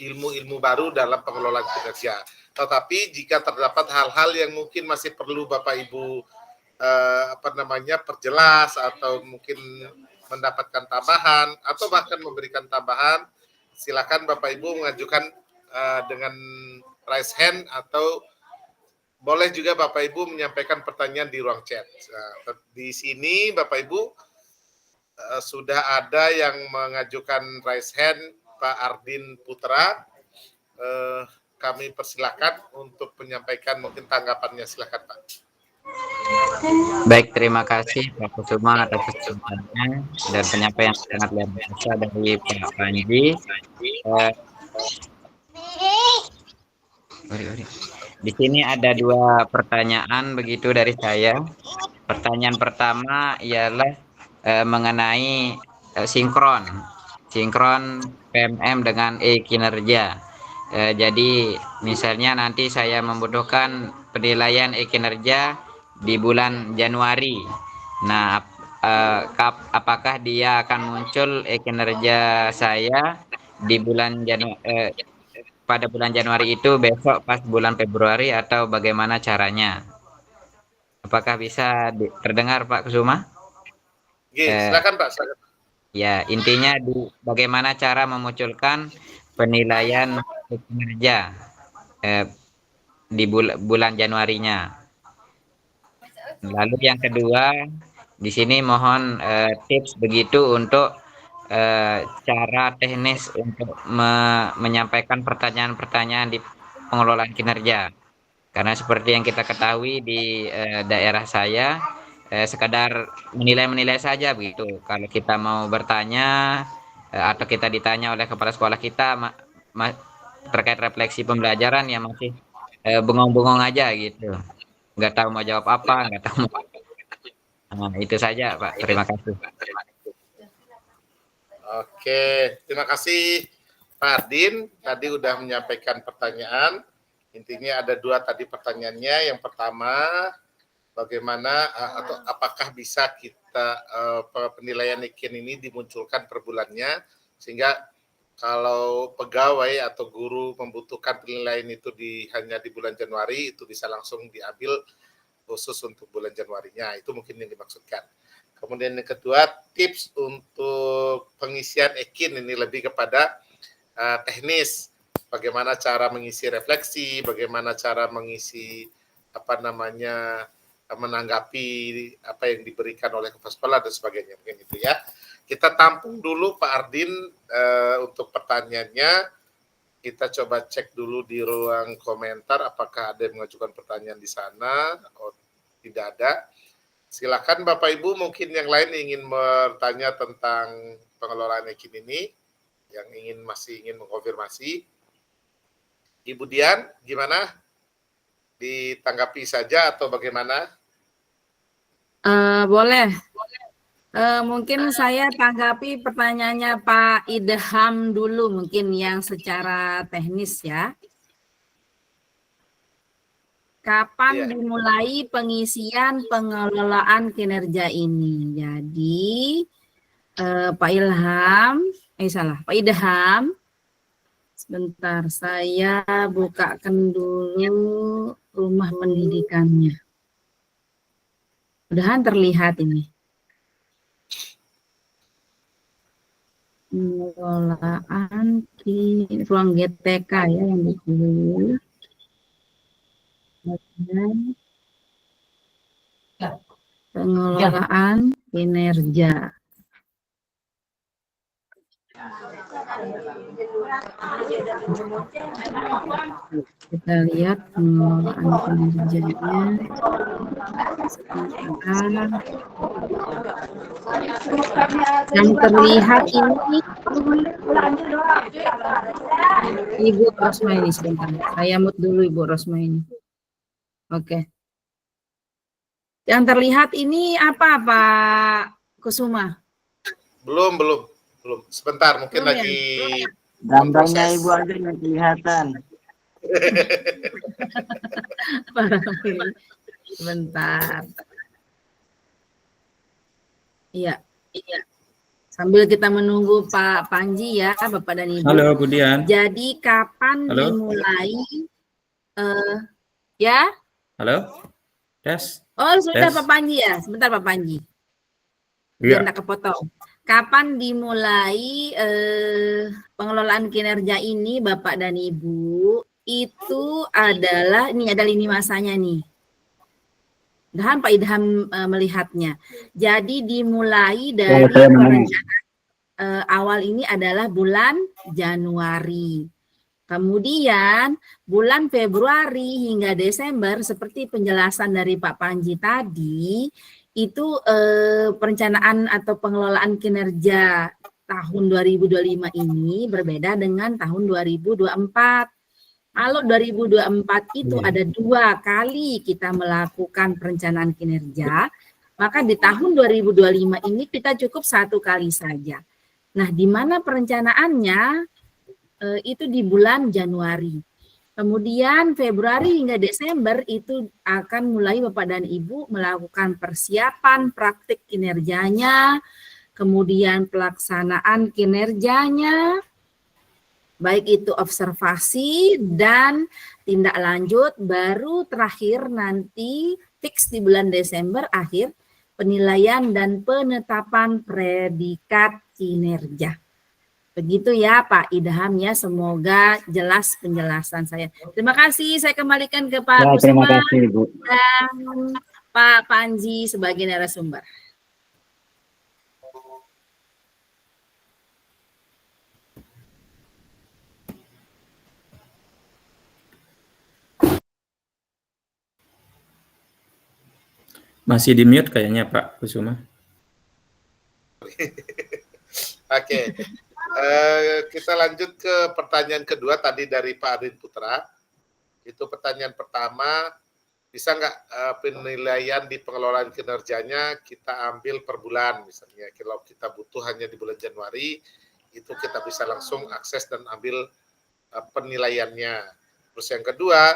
ilmu-ilmu baru dalam pengelolaan kinerja. Tetapi jika terdapat hal-hal yang mungkin masih perlu Bapak Ibu perjelas atau mungkin mendapatkan tambahan atau bahkan memberikan tambahan, silakan Bapak Ibu mengajukan dengan raise hand atau boleh juga Bapak Ibu menyampaikan pertanyaan di ruang chat. Di sini Bapak Ibu sudah ada yang mengajukan raise hand, Pak Ardin Putra. Kami persilakan untuk menyampaikan mungkin tanggapannya, silakan Pak. Baik, terima kasih Pak Kusuma atas kesempatannya dan penyampaian sangat luar biasa dari Pak Panji. Di sini ada 2 pertanyaan begitu dari saya. Pertanyaan pertama ialah mengenai sinkron PMM dengan kinerja. Jadi misalnya nanti saya membutuhkan penilaian kinerja di bulan Januari. Nah, apakah dia akan muncul kinerja saya di bulan pada bulan Januari itu besok pas bulan Februari atau bagaimana caranya? Apakah bisa terdengar Pak Kusuma? Silakan Pak. Silakan. Ya, intinya bagaimana cara memunculkan penilaian kinerja di bulan Januarinya. Lalu yang kedua, di sini mohon tips begitu untuk cara teknis untuk menyampaikan pertanyaan-pertanyaan di pengelolaan kinerja. Karena seperti yang kita ketahui di daerah saya, sekadar menilai saja begitu. Kalau kita mau bertanya atau kita ditanya oleh kepala sekolah kita terkait refleksi pembelajaran yang masih bengong-bengong aja gitu. Nggak tahu mau jawab apa, nggak tahu. Nah, itu saja Pak. Terima kasih. Oke, terima kasih Pak Ardin. Tadi udah menyampaikan pertanyaan. Intinya ada 2 tadi pertanyaannya. Yang pertama, bagaimana atau apakah bisa kita penilaian IKIN ini dimunculkan per bulannya, sehingga kalau pegawai atau guru membutuhkan penilaian itu hanya di bulan Januari, itu bisa langsung diambil khusus untuk bulan Januarinya. Itu mungkin yang dimaksudkan. Kemudian yang kedua, tips untuk pengisian IKIN ini lebih kepada teknis. Bagaimana cara mengisi refleksi, bagaimana cara mengisi menanggapi apa yang diberikan oleh kepala sekolah dan sebagainya, mungkin itu ya. Kita tampung dulu Pak Ardin untuk pertanyaannya. Kita coba cek dulu di ruang komentar apakah ada yang mengajukan pertanyaan di sana. Oh, tidak ada. Silakan Bapak Ibu, mungkin yang lain ingin bertanya tentang pengelolaan IKIN ini, yang masih ingin mengkonfirmasi. Ibu Dian, gimana? Ditanggapi saja atau bagaimana? Boleh. Mungkin saya tanggapi pertanyaannya Pak Idham dulu, mungkin yang secara teknis ya. Kapan Iya. dimulai pengisian pengelolaan kinerja ini? Jadi Pak Ilham, Pak Idham, sebentar saya bukakan dulu rumah pendidikannya. Mudah-mudahan terlihat ini. Pengelolaan di ruang GTK ya yang dipilih. Pengelolaan kinerja. Kita lihat pengelolaan kinerjanya. Yang terlihat ini Ibu Rosmaini sebentar. Saya mute dulu Ibu Rosmaini. Oke. Yang terlihat ini apa Pak Kusuma? Belum. Sebentar, mungkin Belum ya? lagi Gambarnya memproses. Ibu aja yang kelihatan. Sebentar. Iya. Sambil kita menunggu Pak Panji ya, Bapak dan Ibu. Halo, Budian. Jadi kapan Halo. dimulai? Ya? Halo, Tes. Oh, sudah Tes. Pak Panji ya. Sebentar Pak Panji. Iya. Biar nggak kepotong. Kapan dimulai pengelolaan kinerja ini Bapak dan Ibu? Itu adalah, ini ada lini masanya nih. Mudah-mudahan Pak Idham melihatnya. Jadi dimulai dari perencanaan awal ini adalah bulan Januari. Kemudian bulan Februari hingga Desember seperti penjelasan dari Pak Panji tadi, itu perencanaan atau pengelolaan kinerja tahun 2025 ini berbeda dengan tahun 2024. Kalau 2024 itu ada 2 kali kita melakukan perencanaan kinerja, maka di tahun 2025 ini kita cukup 1 kali saja. Nah, di mana perencanaannya itu di bulan Januari. Kemudian Februari hingga Desember itu akan mulai Bapak dan Ibu melakukan persiapan praktik kinerjanya, kemudian pelaksanaan kinerjanya, baik itu observasi dan tindak lanjut, baru terakhir nanti fix di bulan Desember akhir penilaian dan penetapan predikat kinerja. Begitu ya Pak Idham ya, semoga jelas penjelasan saya. Terima kasih, saya kembalikan ke Pak Ya, terima Kusuma kasih Ibu. dan Pak Panji sebagai narasumber. Masih di mute kayaknya Pak Kusuma. Oke. Kita lanjut ke pertanyaan kedua tadi dari Pak Ardin Putra. Itu pertanyaan pertama, bisa nggak penilaian di pengelolaan kinerjanya kita ambil per bulan misalnya. Kalau kita butuh hanya di bulan Januari, itu kita bisa langsung akses dan ambil penilaiannya. Terus yang kedua,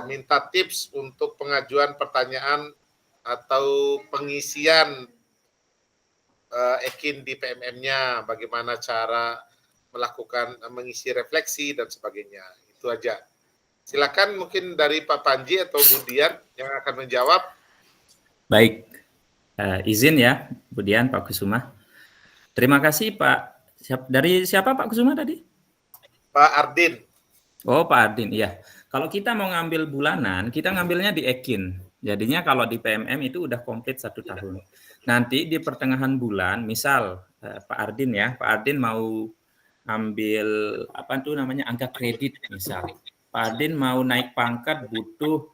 minta tips untuk pengajuan pertanyaan atau pengisian EKIN di PMM-nya, bagaimana cara melakukan mengisi refleksi dan sebagainya. Itu aja. Silakan mungkin dari Pak Panji atau Budian yang akan menjawab. Baik, izin ya Budian, Pak Kusuma. Terima kasih Pak. Dari siapa Pak Kusuma tadi? Pak Ardin. Oh Pak Ardin, iya. Kalau kita mau ngambil bulanan, kita ngambilnya di EKIN. Jadinya kalau di PMM itu udah komplit 1 tahun. Nanti di pertengahan bulan, misal Pak Ardin ya, Pak Ardin mau ambil angka kredit misal. Pak Ardin mau naik pangkat butuh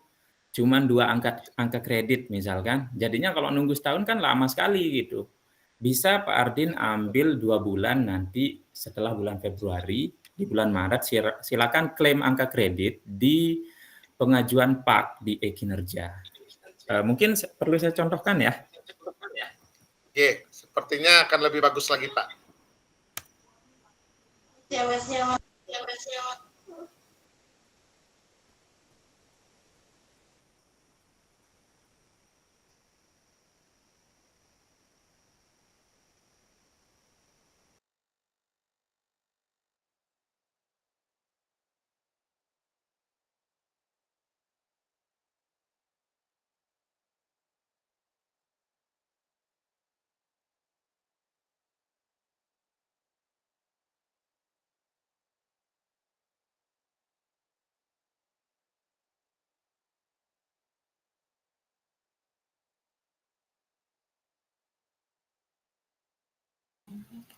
cuman 2 angka kredit misalkan. Jadinya kalau nunggu setahun kan lama sekali gitu. Bisa Pak Ardin ambil 2 bulan nanti setelah bulan Februari, di bulan Maret silakan klaim angka kredit di pengajuan PAK di e-kinerja. Mungkin perlu saya contohkan ya. Oke, sepertinya akan lebih bagus lagi Pak.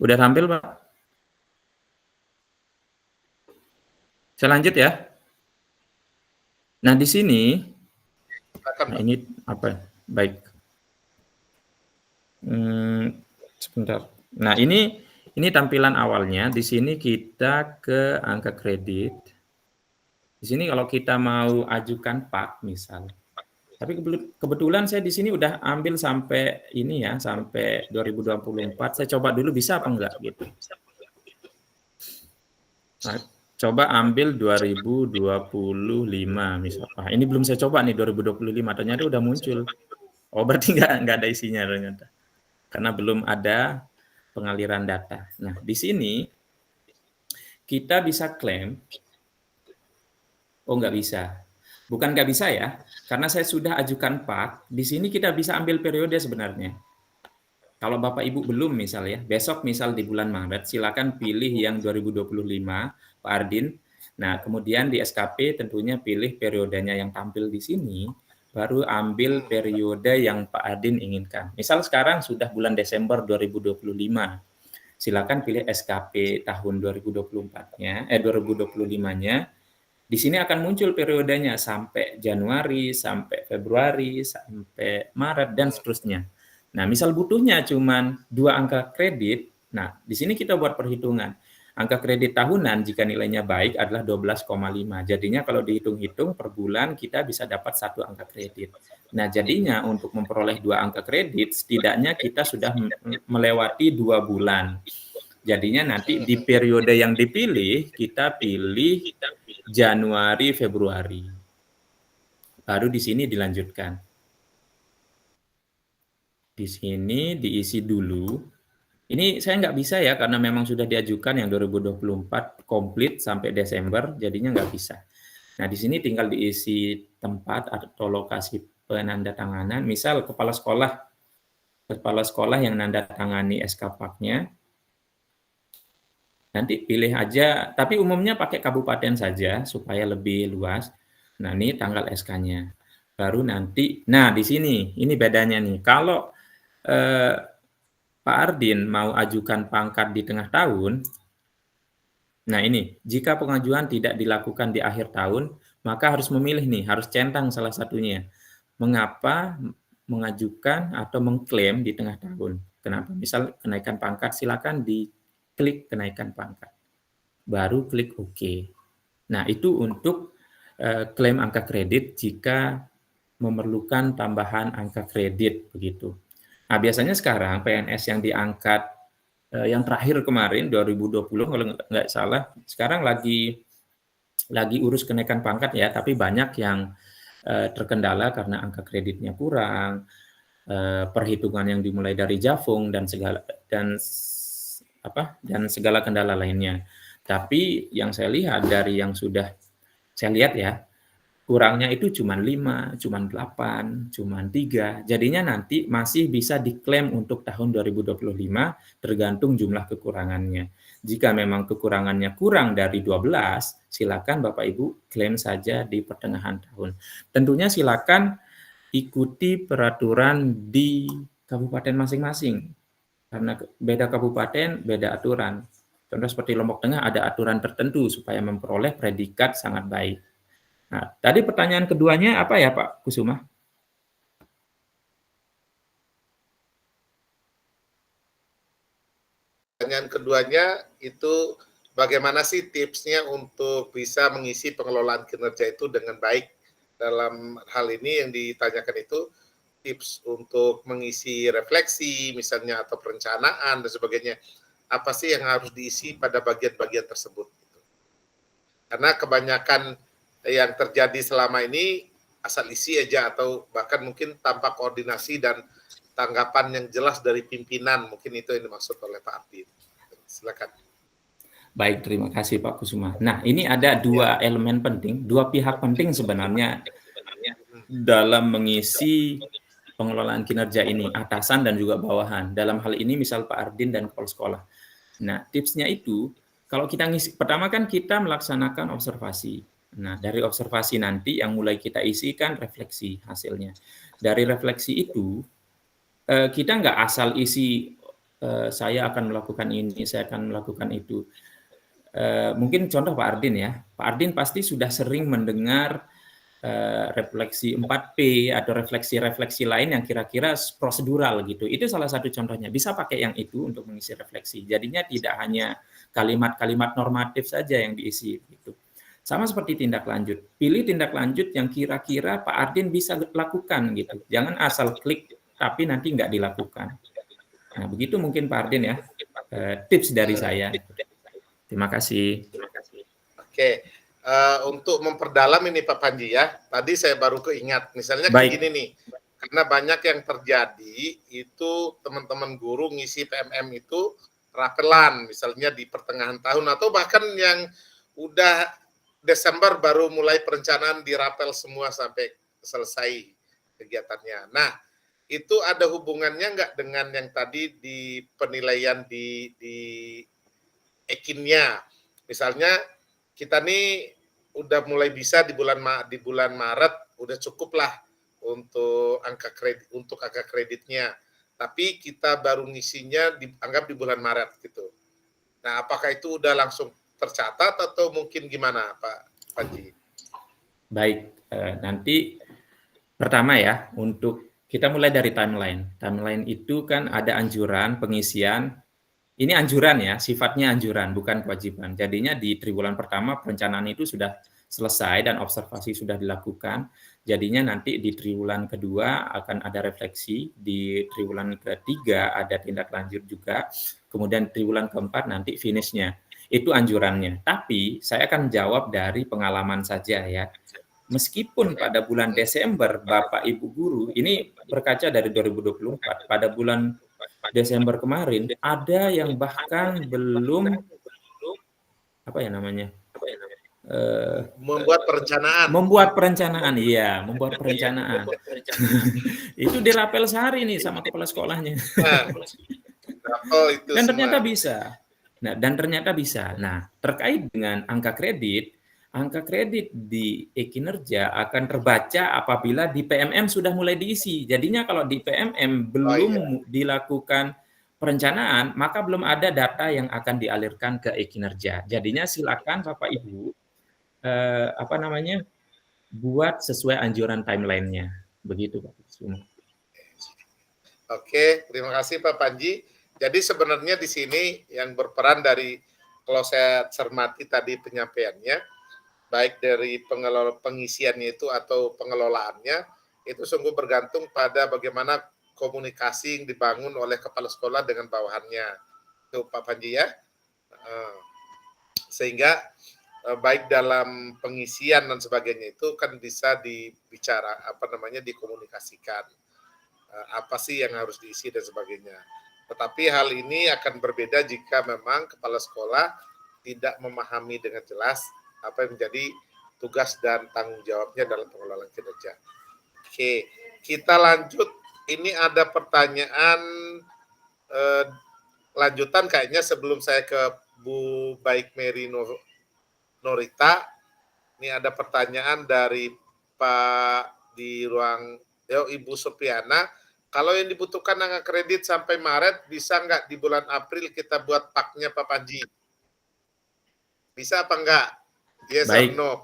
Udah tampil, Pak? Saya lanjut ya. Nah, di sini, Silakan, Pak. ini apa? Baik. Sebentar. Nah, ini tampilan awalnya. Di sini kita ke angka kredit. Di sini kalau kita mau ajukan PAK misal. Tapi kebetulan saya di sini udah ambil sampai ini ya, sampai 2024. Saya coba dulu bisa apa enggak gitu. Nah, coba ambil 2025 misal. Ini belum saya coba nih 2025, ternyata udah muncul. Oh, berarti nggak ada isinya ternyata. Karena belum ada pengaliran data. Nah, di sini kita bisa klaim. Oh, nggak bisa. Bukan nggak bisa ya, karena saya sudah ajukan PAK, di sini kita bisa ambil periode sebenarnya. Kalau Bapak Ibu belum misal ya, besok misal di bulan Maret, silakan pilih yang 2025, Pak Ardin. Nah, kemudian di SKP tentunya pilih periodenya yang tampil di sini, baru ambil periode yang Pak Ardin inginkan. Misal sekarang sudah bulan Desember 2025, silakan pilih SKP tahun 2024-nya, 2025-nya. Di sini akan muncul periodenya sampai Januari, sampai Februari, sampai Maret, dan seterusnya. Nah, misal butuhnya cuma 2 angka kredit, nah di sini kita buat perhitungan. Angka kredit tahunan jika nilainya baik adalah 12,5. Jadinya kalau dihitung-hitung per bulan kita bisa dapat 1 angka kredit. Nah, jadinya untuk memperoleh 2 angka kredit, setidaknya kita sudah melewati 2 bulan. Jadinya nanti di periode yang dipilih, kita pilih Januari, Februari. Baru di sini dilanjutkan. Di sini diisi dulu. Ini saya nggak bisa ya, karena memang sudah diajukan yang 2024 komplit sampai Desember, jadinya nggak bisa. Nah, di sini tinggal diisi tempat atau lokasi penandatanganan. Misal kepala sekolah yang nandatangani SK PAK-nya, nanti pilih aja, tapi umumnya pakai kabupaten saja supaya lebih luas. Nah, ini tanggal SK-nya. Baru nanti, nah di sini, ini bedanya nih. Kalau Pak Ardin mau ajukan pangkat di tengah tahun, nah ini, jika pengajuan tidak dilakukan di akhir tahun, maka harus memilih nih, harus centang salah satunya. Mengapa mengajukan atau mengklaim di tengah tahun? Kenapa? Misal kenaikan pangkat, silakan klik kenaikan pangkat, baru klik OK. Nah, itu untuk klaim angka kredit jika memerlukan tambahan angka kredit begitu. Nah, biasanya sekarang PNS yang diangkat yang terakhir kemarin 2020 kalau nggak salah, sekarang lagi urus kenaikan pangkat ya, tapi banyak yang terkendala karena angka kreditnya kurang, perhitungan yang dimulai dari Jafung dan segala kendala lainnya. Tapi yang saya lihat dari yang sudah saya lihat ya, kurangnya itu cuma 5, cuma 8, cuma 3. Jadinya nanti masih bisa diklaim untuk tahun 2025 tergantung jumlah kekurangannya. Jika memang kekurangannya kurang dari 12, silakan Bapak Ibu klaim saja di pertengahan tahun. Tentunya silakan ikuti peraturan di kabupaten masing-masing. Karena beda kabupaten, beda aturan. Contoh seperti Lombok Tengah ada aturan tertentu supaya memperoleh predikat sangat baik. Nah, tadi pertanyaan keduanya apa ya Pak Kusuma? Pertanyaan keduanya itu bagaimana sih tipsnya untuk bisa mengisi pengelolaan kinerja itu dengan baik? Dalam hal ini yang ditanyakan itu tips untuk mengisi refleksi misalnya atau perencanaan dan sebagainya. Apa sih yang harus diisi pada bagian-bagian tersebut? Karena kebanyakan yang terjadi selama ini asal isi aja atau bahkan mungkin tanpa koordinasi dan tanggapan yang jelas dari pimpinan. Mungkin itu yang dimaksud oleh Pak Ardin. Silakan. Baik, terima kasih Pak Kusuma. Nah, ini ada dua elemen penting, dua pihak penting sebenarnya dalam mengisi pengelolaan kinerja ini, atasan dan juga bawahan. Dalam hal ini misal Pak Ardin dan kepala sekolah. Nah, tipsnya itu, kalau kita ngisi, pertama kan kita melaksanakan observasi. Nah, dari observasi nanti yang mulai kita isi kan refleksi hasilnya. Dari refleksi itu, kita nggak asal isi saya akan melakukan ini, saya akan melakukan itu. Mungkin contoh Pak Ardin ya. Pak Ardin pasti sudah sering mendengar refleksi 4P atau refleksi-refleksi lain yang kira-kira prosedural gitu. Itu salah satu contohnya. Bisa pakai yang itu untuk mengisi refleksi. Jadinya tidak hanya kalimat-kalimat normatif saja yang diisi gitu. Sama seperti tindak lanjut. Pilih tindak lanjut yang kira-kira Pak Ardin bisa lakukan gitu. Jangan asal klik tapi nanti nggak dilakukan. Nah, begitu mungkin Pak Ardin ya. Tips dari saya. Terima kasih. Oke. Untuk memperdalam ini Pak Panji ya, tadi saya baru keingat, misalnya kayak gini nih, karena banyak yang terjadi itu teman-teman guru ngisi PMM itu rapelan, misalnya di pertengahan tahun atau bahkan yang udah Desember baru mulai perencanaan dirapel semua sampai selesai kegiatannya. Nah, itu ada hubungannya nggak dengan yang tadi di penilaian di ekinnya, misalnya kita nih udah mulai bisa di bulan Maret udah cukup lah untuk angka kreditnya. Tapi kita baru ngisinya dianggap di bulan Maret gitu. Nah, apakah itu udah langsung tercatat atau mungkin gimana Pak Panji? Baik, nanti pertama ya, untuk kita mulai dari timeline. Timeline itu kan ada anjuran pengisian. Ini anjuran ya, sifatnya anjuran, bukan kewajiban. Jadinya di triwulan pertama perencanaan itu sudah selesai dan observasi sudah dilakukan. Jadinya nanti di triwulan kedua akan ada refleksi, di triwulan ketiga ada tindak lanjut juga, kemudian triwulan keempat nanti finishnya. Itu anjurannya. Tapi saya akan jawab dari pengalaman saja ya. Meskipun pada bulan Desember Bapak Ibu guru, ini berkaca dari 2024, pada bulan Desember kemarin ada yang bahkan belum membuat perencanaan. Iya, membuat perencanaan. Itu dirapel sehari nih sama kepala sekolahnya. Dan ternyata bisa. Nah, terkait dengan angka kredit di e-kinerja akan terbaca apabila di PMM sudah mulai diisi. Jadinya kalau di PMM belum dilakukan perencanaan, maka belum ada data yang akan dialirkan ke e-kinerja. Jadinya silakan Bapak Ibu buat sesuai anjuran timeline-nya. Begitu Pak. Oke, terima kasih Pak Panji. Jadi sebenarnya di sini yang berperan dari, kalau saya cermati tadi penyampaiannya, baik dari pengisiannya itu atau pengelolaannya, itu sungguh bergantung pada bagaimana komunikasi yang dibangun oleh kepala sekolah dengan bawahannya. Itu Pak Panji ya. Sehingga baik dalam pengisian dan sebagainya itu kan bisa dikomunikasikan. Apa sih yang harus diisi dan sebagainya. Tetapi hal ini akan berbeda jika memang kepala sekolah tidak memahami dengan jelas apa yang menjadi tugas dan tanggung jawabnya dalam pengelolaan kinerja. Oke, kita lanjut. Ini ada pertanyaan lanjutan kayaknya sebelum saya ke Bu Baik Mary Norita. Ini ada pertanyaan dari Pak di ruang Ibu Supriana. Kalau yang dibutuhkan angka kredit sampai Maret, bisa nggak di bulan April kita buat paknya Pak Panji? Bisa apa enggak? Yes or no?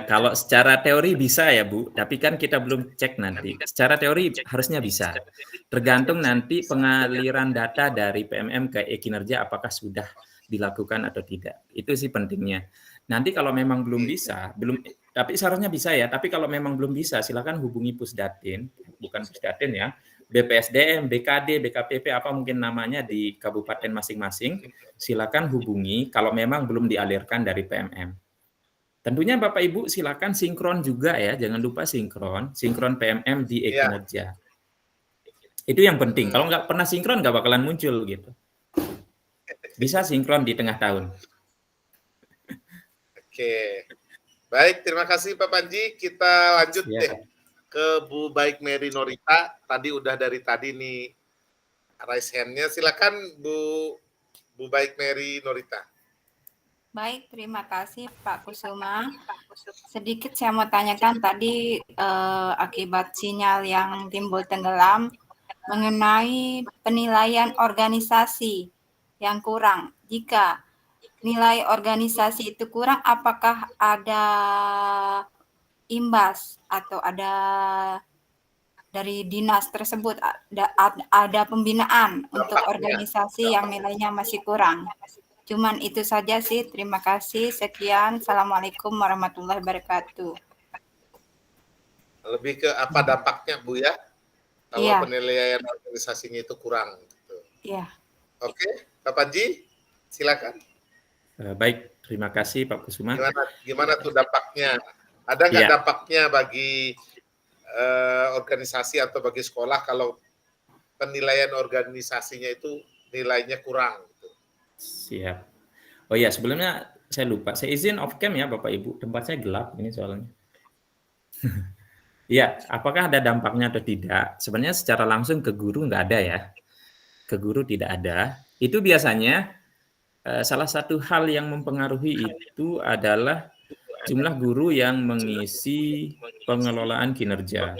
Kalau secara teori bisa ya Bu, tapi kan kita belum cek nanti. Secara teori harusnya bisa. Tergantung nanti pengaliran data dari PMM ke e-kinerja apakah sudah dilakukan atau tidak. Itu sih pentingnya. Nanti kalau memang belum bisa, tapi seharusnya bisa ya, tapi kalau memang belum bisa silakan hubungi Pusdatin, bukan Pusdatin ya, BPSDM, BKD, BKPP, apa mungkin namanya di kabupaten masing-masing, silakan hubungi kalau memang belum dialirkan dari PMM. Tentunya Bapak Ibu silakan sinkron juga ya, jangan lupa sinkron PMM di e-kinerja. Itu yang penting, kalau nggak pernah sinkron nggak bakalan muncul gitu. Bisa sinkron di tengah tahun. Oke, baik, terima kasih Pak Panji. Kita lanjut deh ke Bu Baik Mary Norita. Tadi udah dari tadi nih raise hand-nya. Silakan Bu Baik Mary Norita. Baik, terima kasih Pak Kusuma. Sedikit saya mau tanyakan tadi akibat sinyal yang timbul tenggelam, mengenai penilaian organisasi yang kurang. Jika nilai organisasi itu kurang, apakah ada imbas atau ada dari dinas tersebut ada pembinaan untuk organisasi yang nilainya masih kurang? Cuman itu saja sih. Terima kasih. Sekian. Assalamualaikum warahmatullahi wabarakatuh. Lebih ke apa dampaknya Bu ya? Kalau Iya. penilaian organisasinya itu kurang. Gitu. Iya. Oke, Pak Panji, silakan. Baik, terima kasih Pak Kusuma. Gimana tuh dampaknya? Ada nggak dampaknya bagi organisasi atau bagi sekolah kalau penilaian organisasinya itu nilainya kurang? Gitu. Siap. Oh ya, sebelumnya saya lupa. Saya izin off cam ya Bapak Ibu. Tempat saya gelap ini soalnya. Ya, apakah ada dampaknya atau tidak? Sebenarnya secara langsung ke guru nggak ada ya. Ke guru tidak ada. Itu biasanya salah satu hal yang mempengaruhi itu adalah jumlah guru yang mengisi pengelolaan kinerja.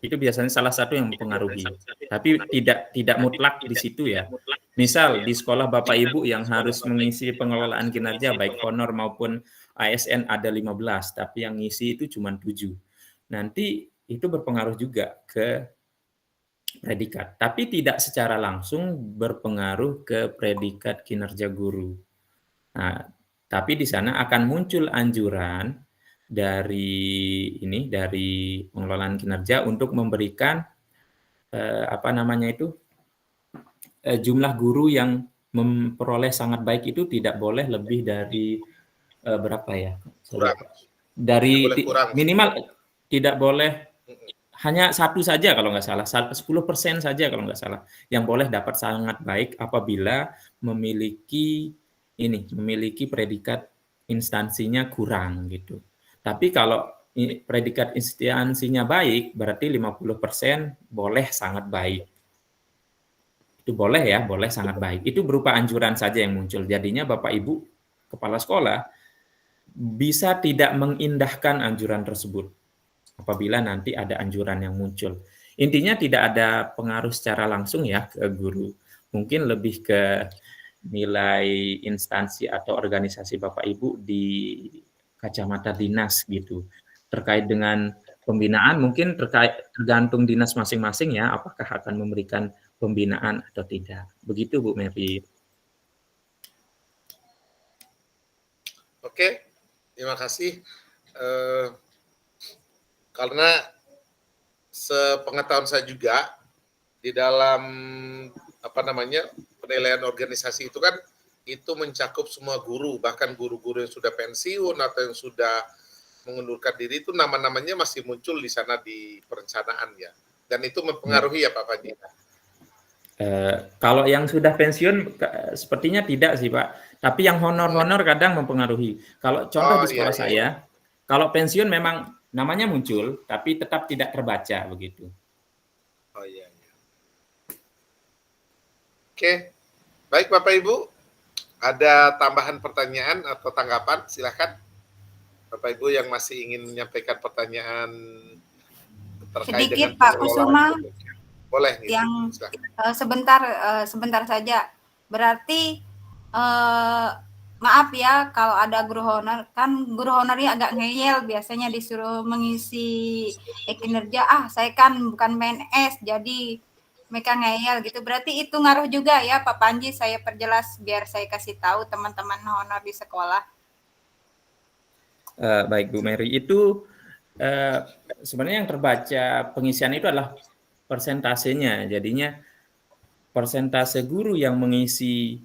Itu biasanya salah satu yang mempengaruhi. Tapi tidak mutlak di situ ya. Misal di sekolah Bapak Ibu yang harus mengisi pengelolaan kinerja baik honor maupun ASN ada 15, tapi yang ngisi itu cuma 7. Nanti itu berpengaruh juga ke predikat, tapi tidak secara langsung berpengaruh ke predikat kinerja guru. Nah, tapi di sana akan muncul anjuran dari pengelolaan kinerja untuk memberikan jumlah guru yang memperoleh sangat baik itu tidak boleh lebih dari berapa ya? Dari minimal tidak boleh hanya satu saja kalau nggak salah, 10% saja kalau nggak salah yang boleh dapat sangat baik apabila memiliki predikat instansinya kurang gitu. Tapi kalau predikat instansinya baik berarti 50% boleh sangat baik. Itu boleh ya, boleh sangat baik. Itu berupa anjuran saja yang muncul. Jadinya Bapak Ibu kepala sekolah bisa tidak mengindahkan anjuran tersebut apabila nanti ada anjuran yang muncul. Intinya tidak ada pengaruh secara langsung ya ke guru. Mungkin lebih ke nilai instansi atau organisasi Bapak Ibu di kacamata dinas gitu. Terkait dengan pembinaan mungkin tergantung dinas masing-masing ya, apakah akan memberikan pembinaan atau tidak. Begitu Bu Mary. Oke, terima kasih. Karena sepengetahuan saya juga di dalam penilaian organisasi itu kan itu mencakup semua guru, bahkan guru-guru yang sudah pensiun atau yang sudah mengundurkan diri itu nama-namanya masih muncul di sana di perencanaan ya, dan itu mempengaruhi ya Pak Panji. Kalau yang sudah pensiun sepertinya tidak sih Pak, tapi yang honor-honor kadang mempengaruhi. Kalau contoh di sekolah saya, kalau pensiun memang namanya muncul, tapi tetap tidak terbaca begitu. Oh iya. Oke, baik Bapak Ibu, ada tambahan pertanyaan atau tanggapan? Silakan, Bapak Ibu yang masih ingin menyampaikan pertanyaan terkait sedikit dengan Pak Kusuma. Boleh. Yang sebentar saja. Berarti maaf ya kalau ada guru honor, kan guru honornya agak ngeyel, biasanya disuruh mengisi kinerja, saya kan bukan PNS jadi mereka ngeyel gitu. Berarti itu ngaruh juga ya Pak Panji, saya perjelas biar saya kasih tahu teman-teman honor di sekolah. Baik Bu Mary, itu sebenarnya yang terbaca pengisian itu adalah persentasenya. Jadinya persentase guru yang mengisi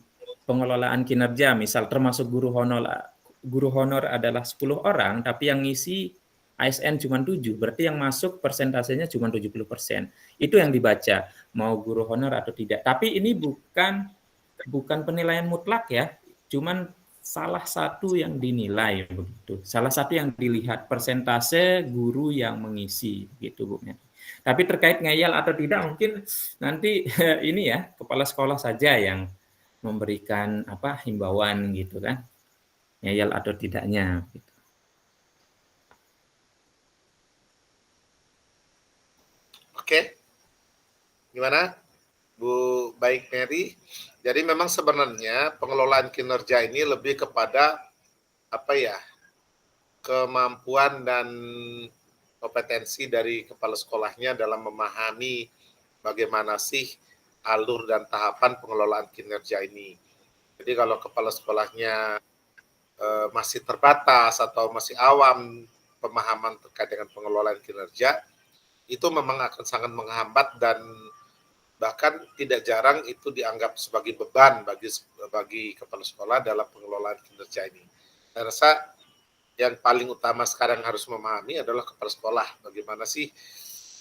pengelolaan kinerja, misal termasuk guru honor adalah 10 orang, tapi yang ngisi ASN cuma 7, berarti yang masuk persentasenya cuma 70%. Itu yang dibaca, mau guru honor atau tidak. Tapi ini bukan penilaian mutlak ya, cuman salah satu yang dinilai begitu. Salah satu yang dilihat persentase guru yang mengisi gitu Bu. Tapi terkait ngeyel atau tidak mungkin nanti ini ya kepala sekolah saja yang memberikan himbauan gitu kan, ngeyel atau tidaknya gitu. Oke. Gimana, Bu Baik Mary? Jadi memang sebenarnya pengelolaan kinerja ini lebih kepada apa ya, kemampuan dan kompetensi dari kepala sekolahnya dalam memahami bagaimana sih alur dan tahapan pengelolaan kinerja ini. Jadi kalau kepala sekolahnya masih terbatas atau masih awam pemahaman terkait dengan pengelolaan kinerja, itu memang akan sangat menghambat dan bahkan tidak jarang itu dianggap sebagai beban bagi kepala sekolah dalam pengelolaan kinerja ini. Saya rasa yang paling utama sekarang harus memahami adalah kepala sekolah, bagaimana sih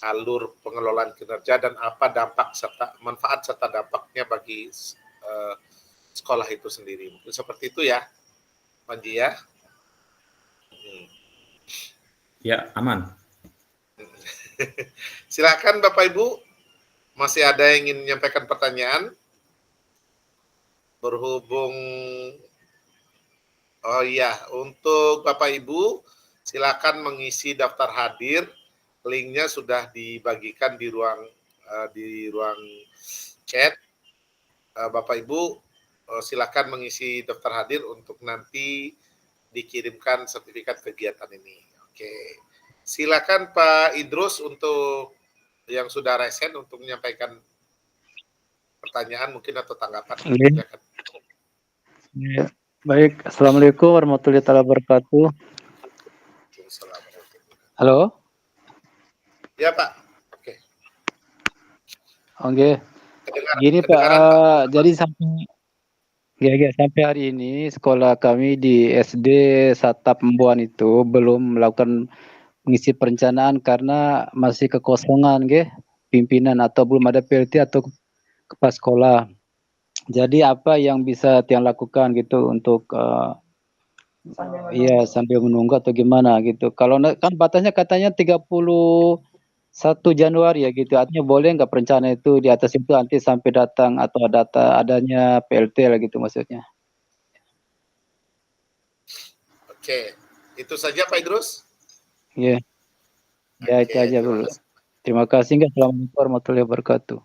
alur pengelolaan kinerja dan apa dampak serta manfaat serta dampaknya bagi sekolah itu sendiri. Mungkin seperti itu ya, Panji ya. Ya, aman. Silakan Bapak Ibu, masih ada yang ingin menyampaikan pertanyaan? Berhubung, oh iya, untuk Bapak Ibu, silakan mengisi daftar hadir. Linknya sudah dibagikan di ruang chat. Bapak Ibu, silakan mengisi daftar hadir untuk nanti dikirimkan sertifikat kegiatan ini. Oke, silakan Pak Idrus untuk yang sudah resen untuk menyampaikan pertanyaan mungkin atau tanggapan. Ya, baik. Assalamualaikum warahmatullahi wabarakatuh. Halo? Ya Pak. Oke. Oke. Gini Pak, jadi sampai hari ini sekolah kami di SD Satap Mbuan itu belum melakukan mengisi perencanaan karena masih kekosongan pimpinan atau belum ada PLT atau kepala sekolah. Jadi apa yang bisa Tiang lakukan gitu untuk sambil menunggu atau gimana gitu. Kalau kan batasnya katanya 31 Januari ya gitu. Artinya boleh nggak perencanaan itu di atas itu nanti sampai datang atau adanya PLT lah gitu maksudnya. Oke, itu saja Pak Idrus. Iya. Ya itu aja dulu. Terima kasih. Assalamualaikum warahmatullahi wabarakatuh.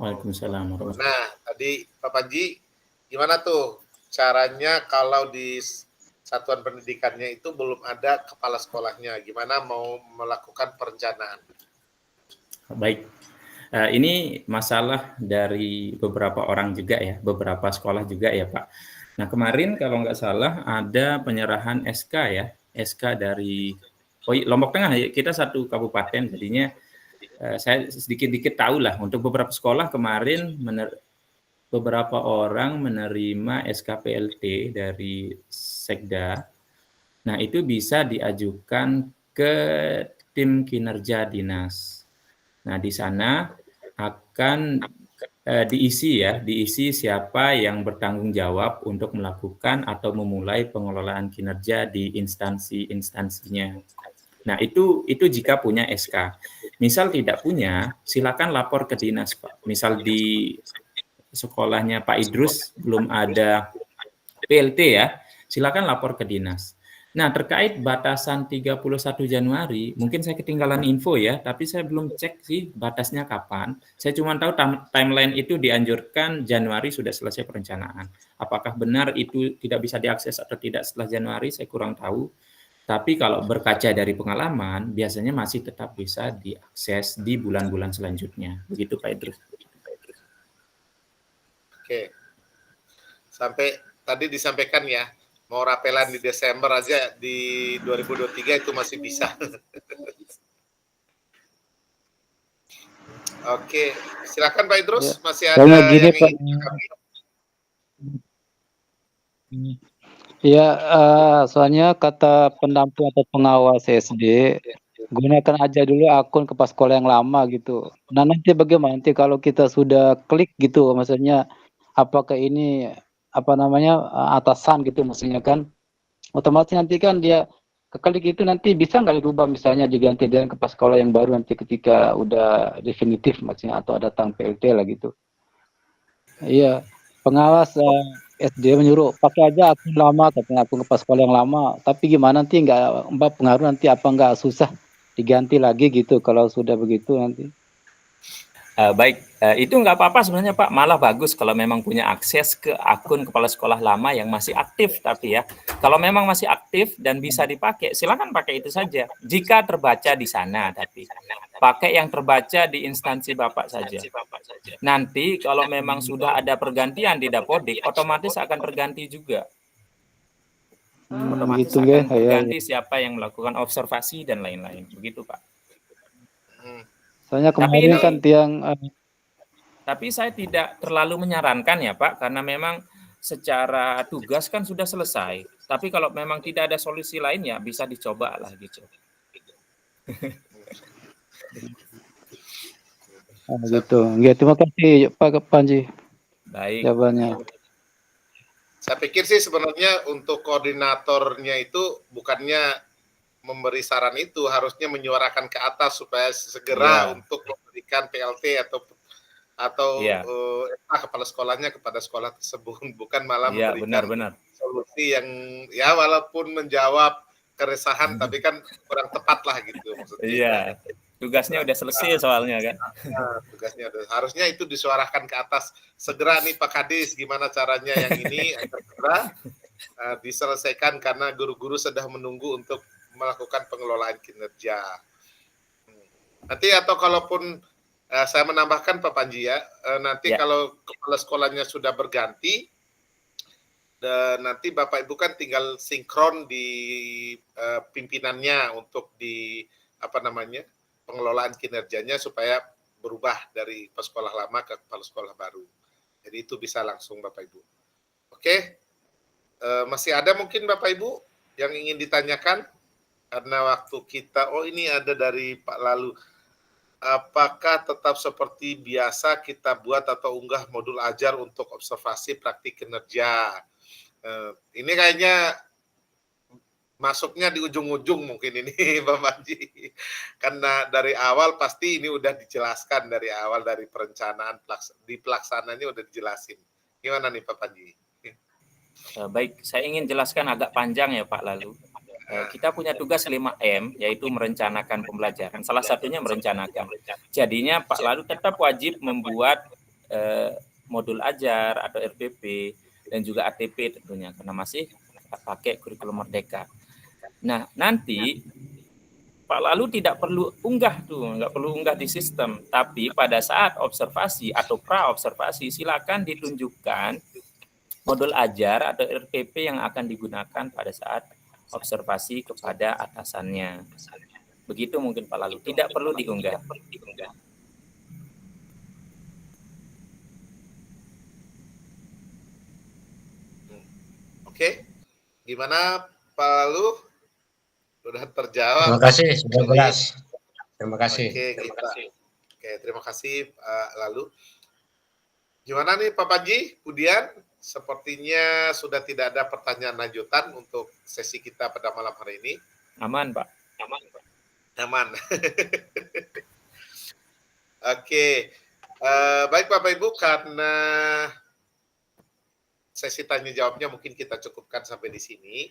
Waalaikumsalam. Nah, tadi Pak Panji, gimana tuh caranya kalau di satuan pendidikannya itu belum ada kepala sekolahnya, gimana mau melakukan perencanaan? Baik, ini masalah dari beberapa orang juga ya, beberapa sekolah juga ya Pak. Nah kemarin kalau nggak salah ada penyerahan SK ya, SK dari Lombok Tengah, kita satu kabupaten, jadinya saya sedikit-sedikit tahu lah untuk beberapa sekolah kemarin beberapa orang menerima SKPLT dari Sekda. Nah, itu bisa diajukan ke tim kinerja dinas. Nah, di sana akan diisi siapa yang bertanggung jawab untuk melakukan atau memulai pengelolaan kinerja di instansi-instansinya. Nah, itu jika punya SK. Misal tidak punya, silakan lapor ke dinas, Pak. Misal di sekolahnya Pak Idrus belum ada PLT ya, silakan lapor ke dinas. Nah, terkait batasan 31 Januari, mungkin saya ketinggalan info ya, tapi saya belum cek sih batasnya kapan. Saya cuma tahu timeline itu dianjurkan Januari sudah selesai perencanaan. Apakah benar itu tidak bisa diakses atau tidak setelah Januari, saya kurang tahu. Tapi kalau berkaca dari pengalaman, biasanya masih tetap bisa diakses di bulan-bulan selanjutnya. Begitu Pak Idrus. Oke. Sampai tadi disampaikan ya, mau rapelan di Desember aja di 2023 itu masih bisa. Oke, silakan Pak Idrus, masih ada yang ingin kami. Ya, soalnya kata pendamping atau pengawas SD, gunakan aja dulu akun kepala sekolah yang lama gitu. Nah nanti bagaimana nanti kalau kita sudah klik gitu, maksudnya apakah ini atasan gitu maksudnya kan, otomatis nanti kan dia keklik itu nanti bisa nggak dirubah misalnya diganti dengan kepala sekolah yang baru nanti ketika udah definitif maksudnya atau datang PLT lah gitu. Iya, pengawas SD menyuruh pakai aja akun lama, katanya akun kepala sekolah yang lama. Tapi gimana nanti nggak pengaruh nanti apa nggak susah diganti lagi gitu kalau sudah begitu nanti? Baik, itu nggak apa-apa sebenarnya Pak, malah bagus kalau memang punya akses ke akun kepala sekolah lama yang masih aktif. Tapi ya, kalau memang masih aktif dan bisa dipakai, silakan pakai itu saja. Jika terbaca di sana, tapi pakai yang terbaca di instansi Bapak saja. Nanti kalau memang sudah ada pergantian di Dapodik, otomatis akan terganti juga. Otomatis gitu akan ya. terganti siapa yang melakukan observasi dan lain-lain. Begitu Pak. Soalnya Tapi kemarin ini- kan tiang Tapi saya tidak terlalu menyarankan ya Pak, karena memang secara tugas kan sudah selesai. Tapi kalau memang tidak ada solusi lain ya bisa dicoba lah gitu. gitu. Ya, terima kasih Pak Panji Baik. jawabannya. Saya pikir sih sebenarnya untuk koordinatornya itu bukannya memberi saran itu, harusnya menyuarakan ke atas supaya segera Iya. untuk memberikan PLT atau Iya. kepala sekolahnya kepada sekolah tersebut, bukan malah Iya, memberikan benar-benar. solusi yang ya walaupun menjawab keresahan tapi kan kurang tepat lah gitu maksudnya. Iya. Tugasnya udah selesai soalnya kan. Nah, tugasnya harusnya itu disuarakan ke atas segera nih Pak Kadis, gimana caranya yang ini agar segera diselesaikan karena guru-guru sudah menunggu untuk melakukan pengelolaan kinerja. Nanti atau kalaupun saya menambahkan Pak Panji ya, nanti Ya. kalau kepala sekolahnya sudah berganti, dan nanti Bapak Ibu kan tinggal sinkron di pimpinannya untuk di pengelolaan kinerjanya supaya berubah dari sekolah lama ke kepala sekolah baru. Jadi itu bisa langsung Bapak Ibu. Oke, masih ada mungkin Bapak Ibu yang ingin ditanyakan? Karena waktu kita, ini ada dari Pak Lalu. Apakah tetap seperti biasa kita buat atau unggah modul ajar untuk observasi praktik kinerja? Ini kayaknya masuknya di ujung-ujung mungkin ini Pak Panji. Karena dari awal pasti ini udah dijelaskan dari awal, dari perencanaan, di pelaksanaannya udah dijelasin. Gimana nih Pak Panji? Baik, saya ingin jelaskan agak panjang ya Pak Lalu. Kita punya tugas 5M, yaitu merencanakan pembelajaran. Salah satunya merencanakan. Jadinya Pak Lalu tetap wajib membuat modul ajar atau RPP dan juga ATP tentunya, karena masih pakai kurikulum Merdeka. Nah, nanti Pak Lalu tidak perlu unggah nggak perlu unggah di sistem. Tapi pada saat observasi atau pra-observasi, silakan ditunjukkan modul ajar atau RPP yang akan digunakan pada saat observasi kepada atasannya. Begitu mungkin Pak Lalu, tidak perlu diunggah. Oke, gimana Pak Lalu? Sudah terjawab. Terima kasih, sudah jelas. Terima kasih. Oke, terima kasih Pak Lalu. Gimana nih Pak Panji, kemudian sepertinya sudah tidak ada pertanyaan lanjutan untuk sesi kita pada malam hari ini. Aman, Pak. Aman. Oke, baik Bapak Ibu, karena sesi tanya jawabnya mungkin kita cukupkan sampai di sini.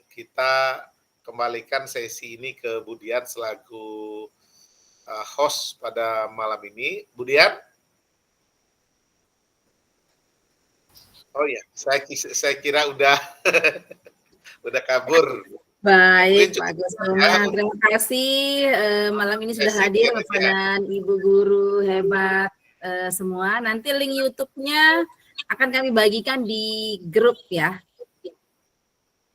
Kita kembalikan sesi ini ke Budian selaku host pada malam ini. Budian? Oh ya, saya kira udah udah kabur. Baik, Pak Gusoma. Terima kasih malam ini sudah hadir Bapak dan Ibu guru hebat semua. Nanti link YouTube-nya akan kami bagikan di grup ya.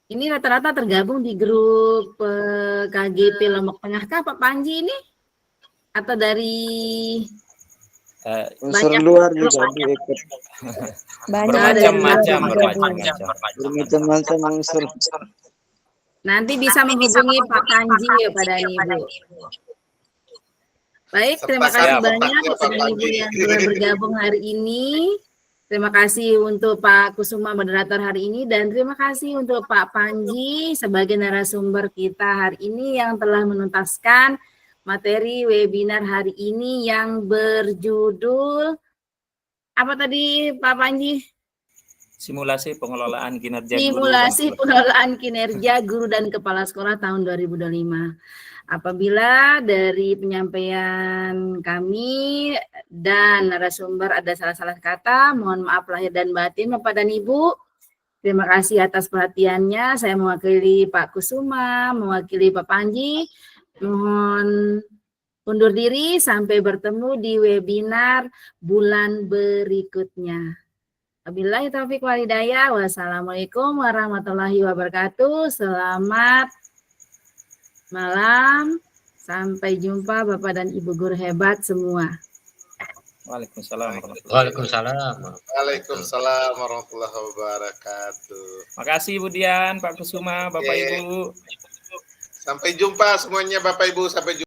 Ini rata-rata tergabung di grup KGP Lombok Tengah kah Pak Panji ini? Atau dari unsur luar juga diikut. Bermacam-macam unsur. Nanti bisa menghubungi Pak Panji ya pada Ibu. Baik, terima kasih banyak kepada Ibu yang telah bergabung hari ini. Terima kasih untuk Pak Kusuma moderator hari ini dan terima kasih untuk Pak Panji sebagai narasumber kita hari ini yang telah menuntaskan materi webinar hari ini yang berjudul apa tadi Pak Panji? simulasi pengelolaan kinerja Simulasi guru. pengelolaan kinerja guru dan kepala sekolah tahun 2025. Apabila dari penyampaian kami dan narasumber ada salah-salah kata, mohon maaf lahir dan batin Bapak dan Ibu. Terima kasih atas perhatiannya. Saya mewakili Pak Kusuma, mewakili Pak Panji. Mohon undur diri sampai bertemu di webinar bulan berikutnya. Wabillahi taufiq wal hidayah. Wassalamualaikum warahmatullahi wabarakatuh. Selamat malam. Sampai jumpa Bapak dan Ibu guru hebat semua. Waalaikumsalam warahmatullahi wabarakatuh. Waalaikumsalam. Waalaikumsalam warahmatullahi wabarakatuh. Makasih Bu Dian, Pak Kusuma, Bapak Oke. Ibu. Sampai jumpa semuanya Bapak Ibu, sampai jumpa.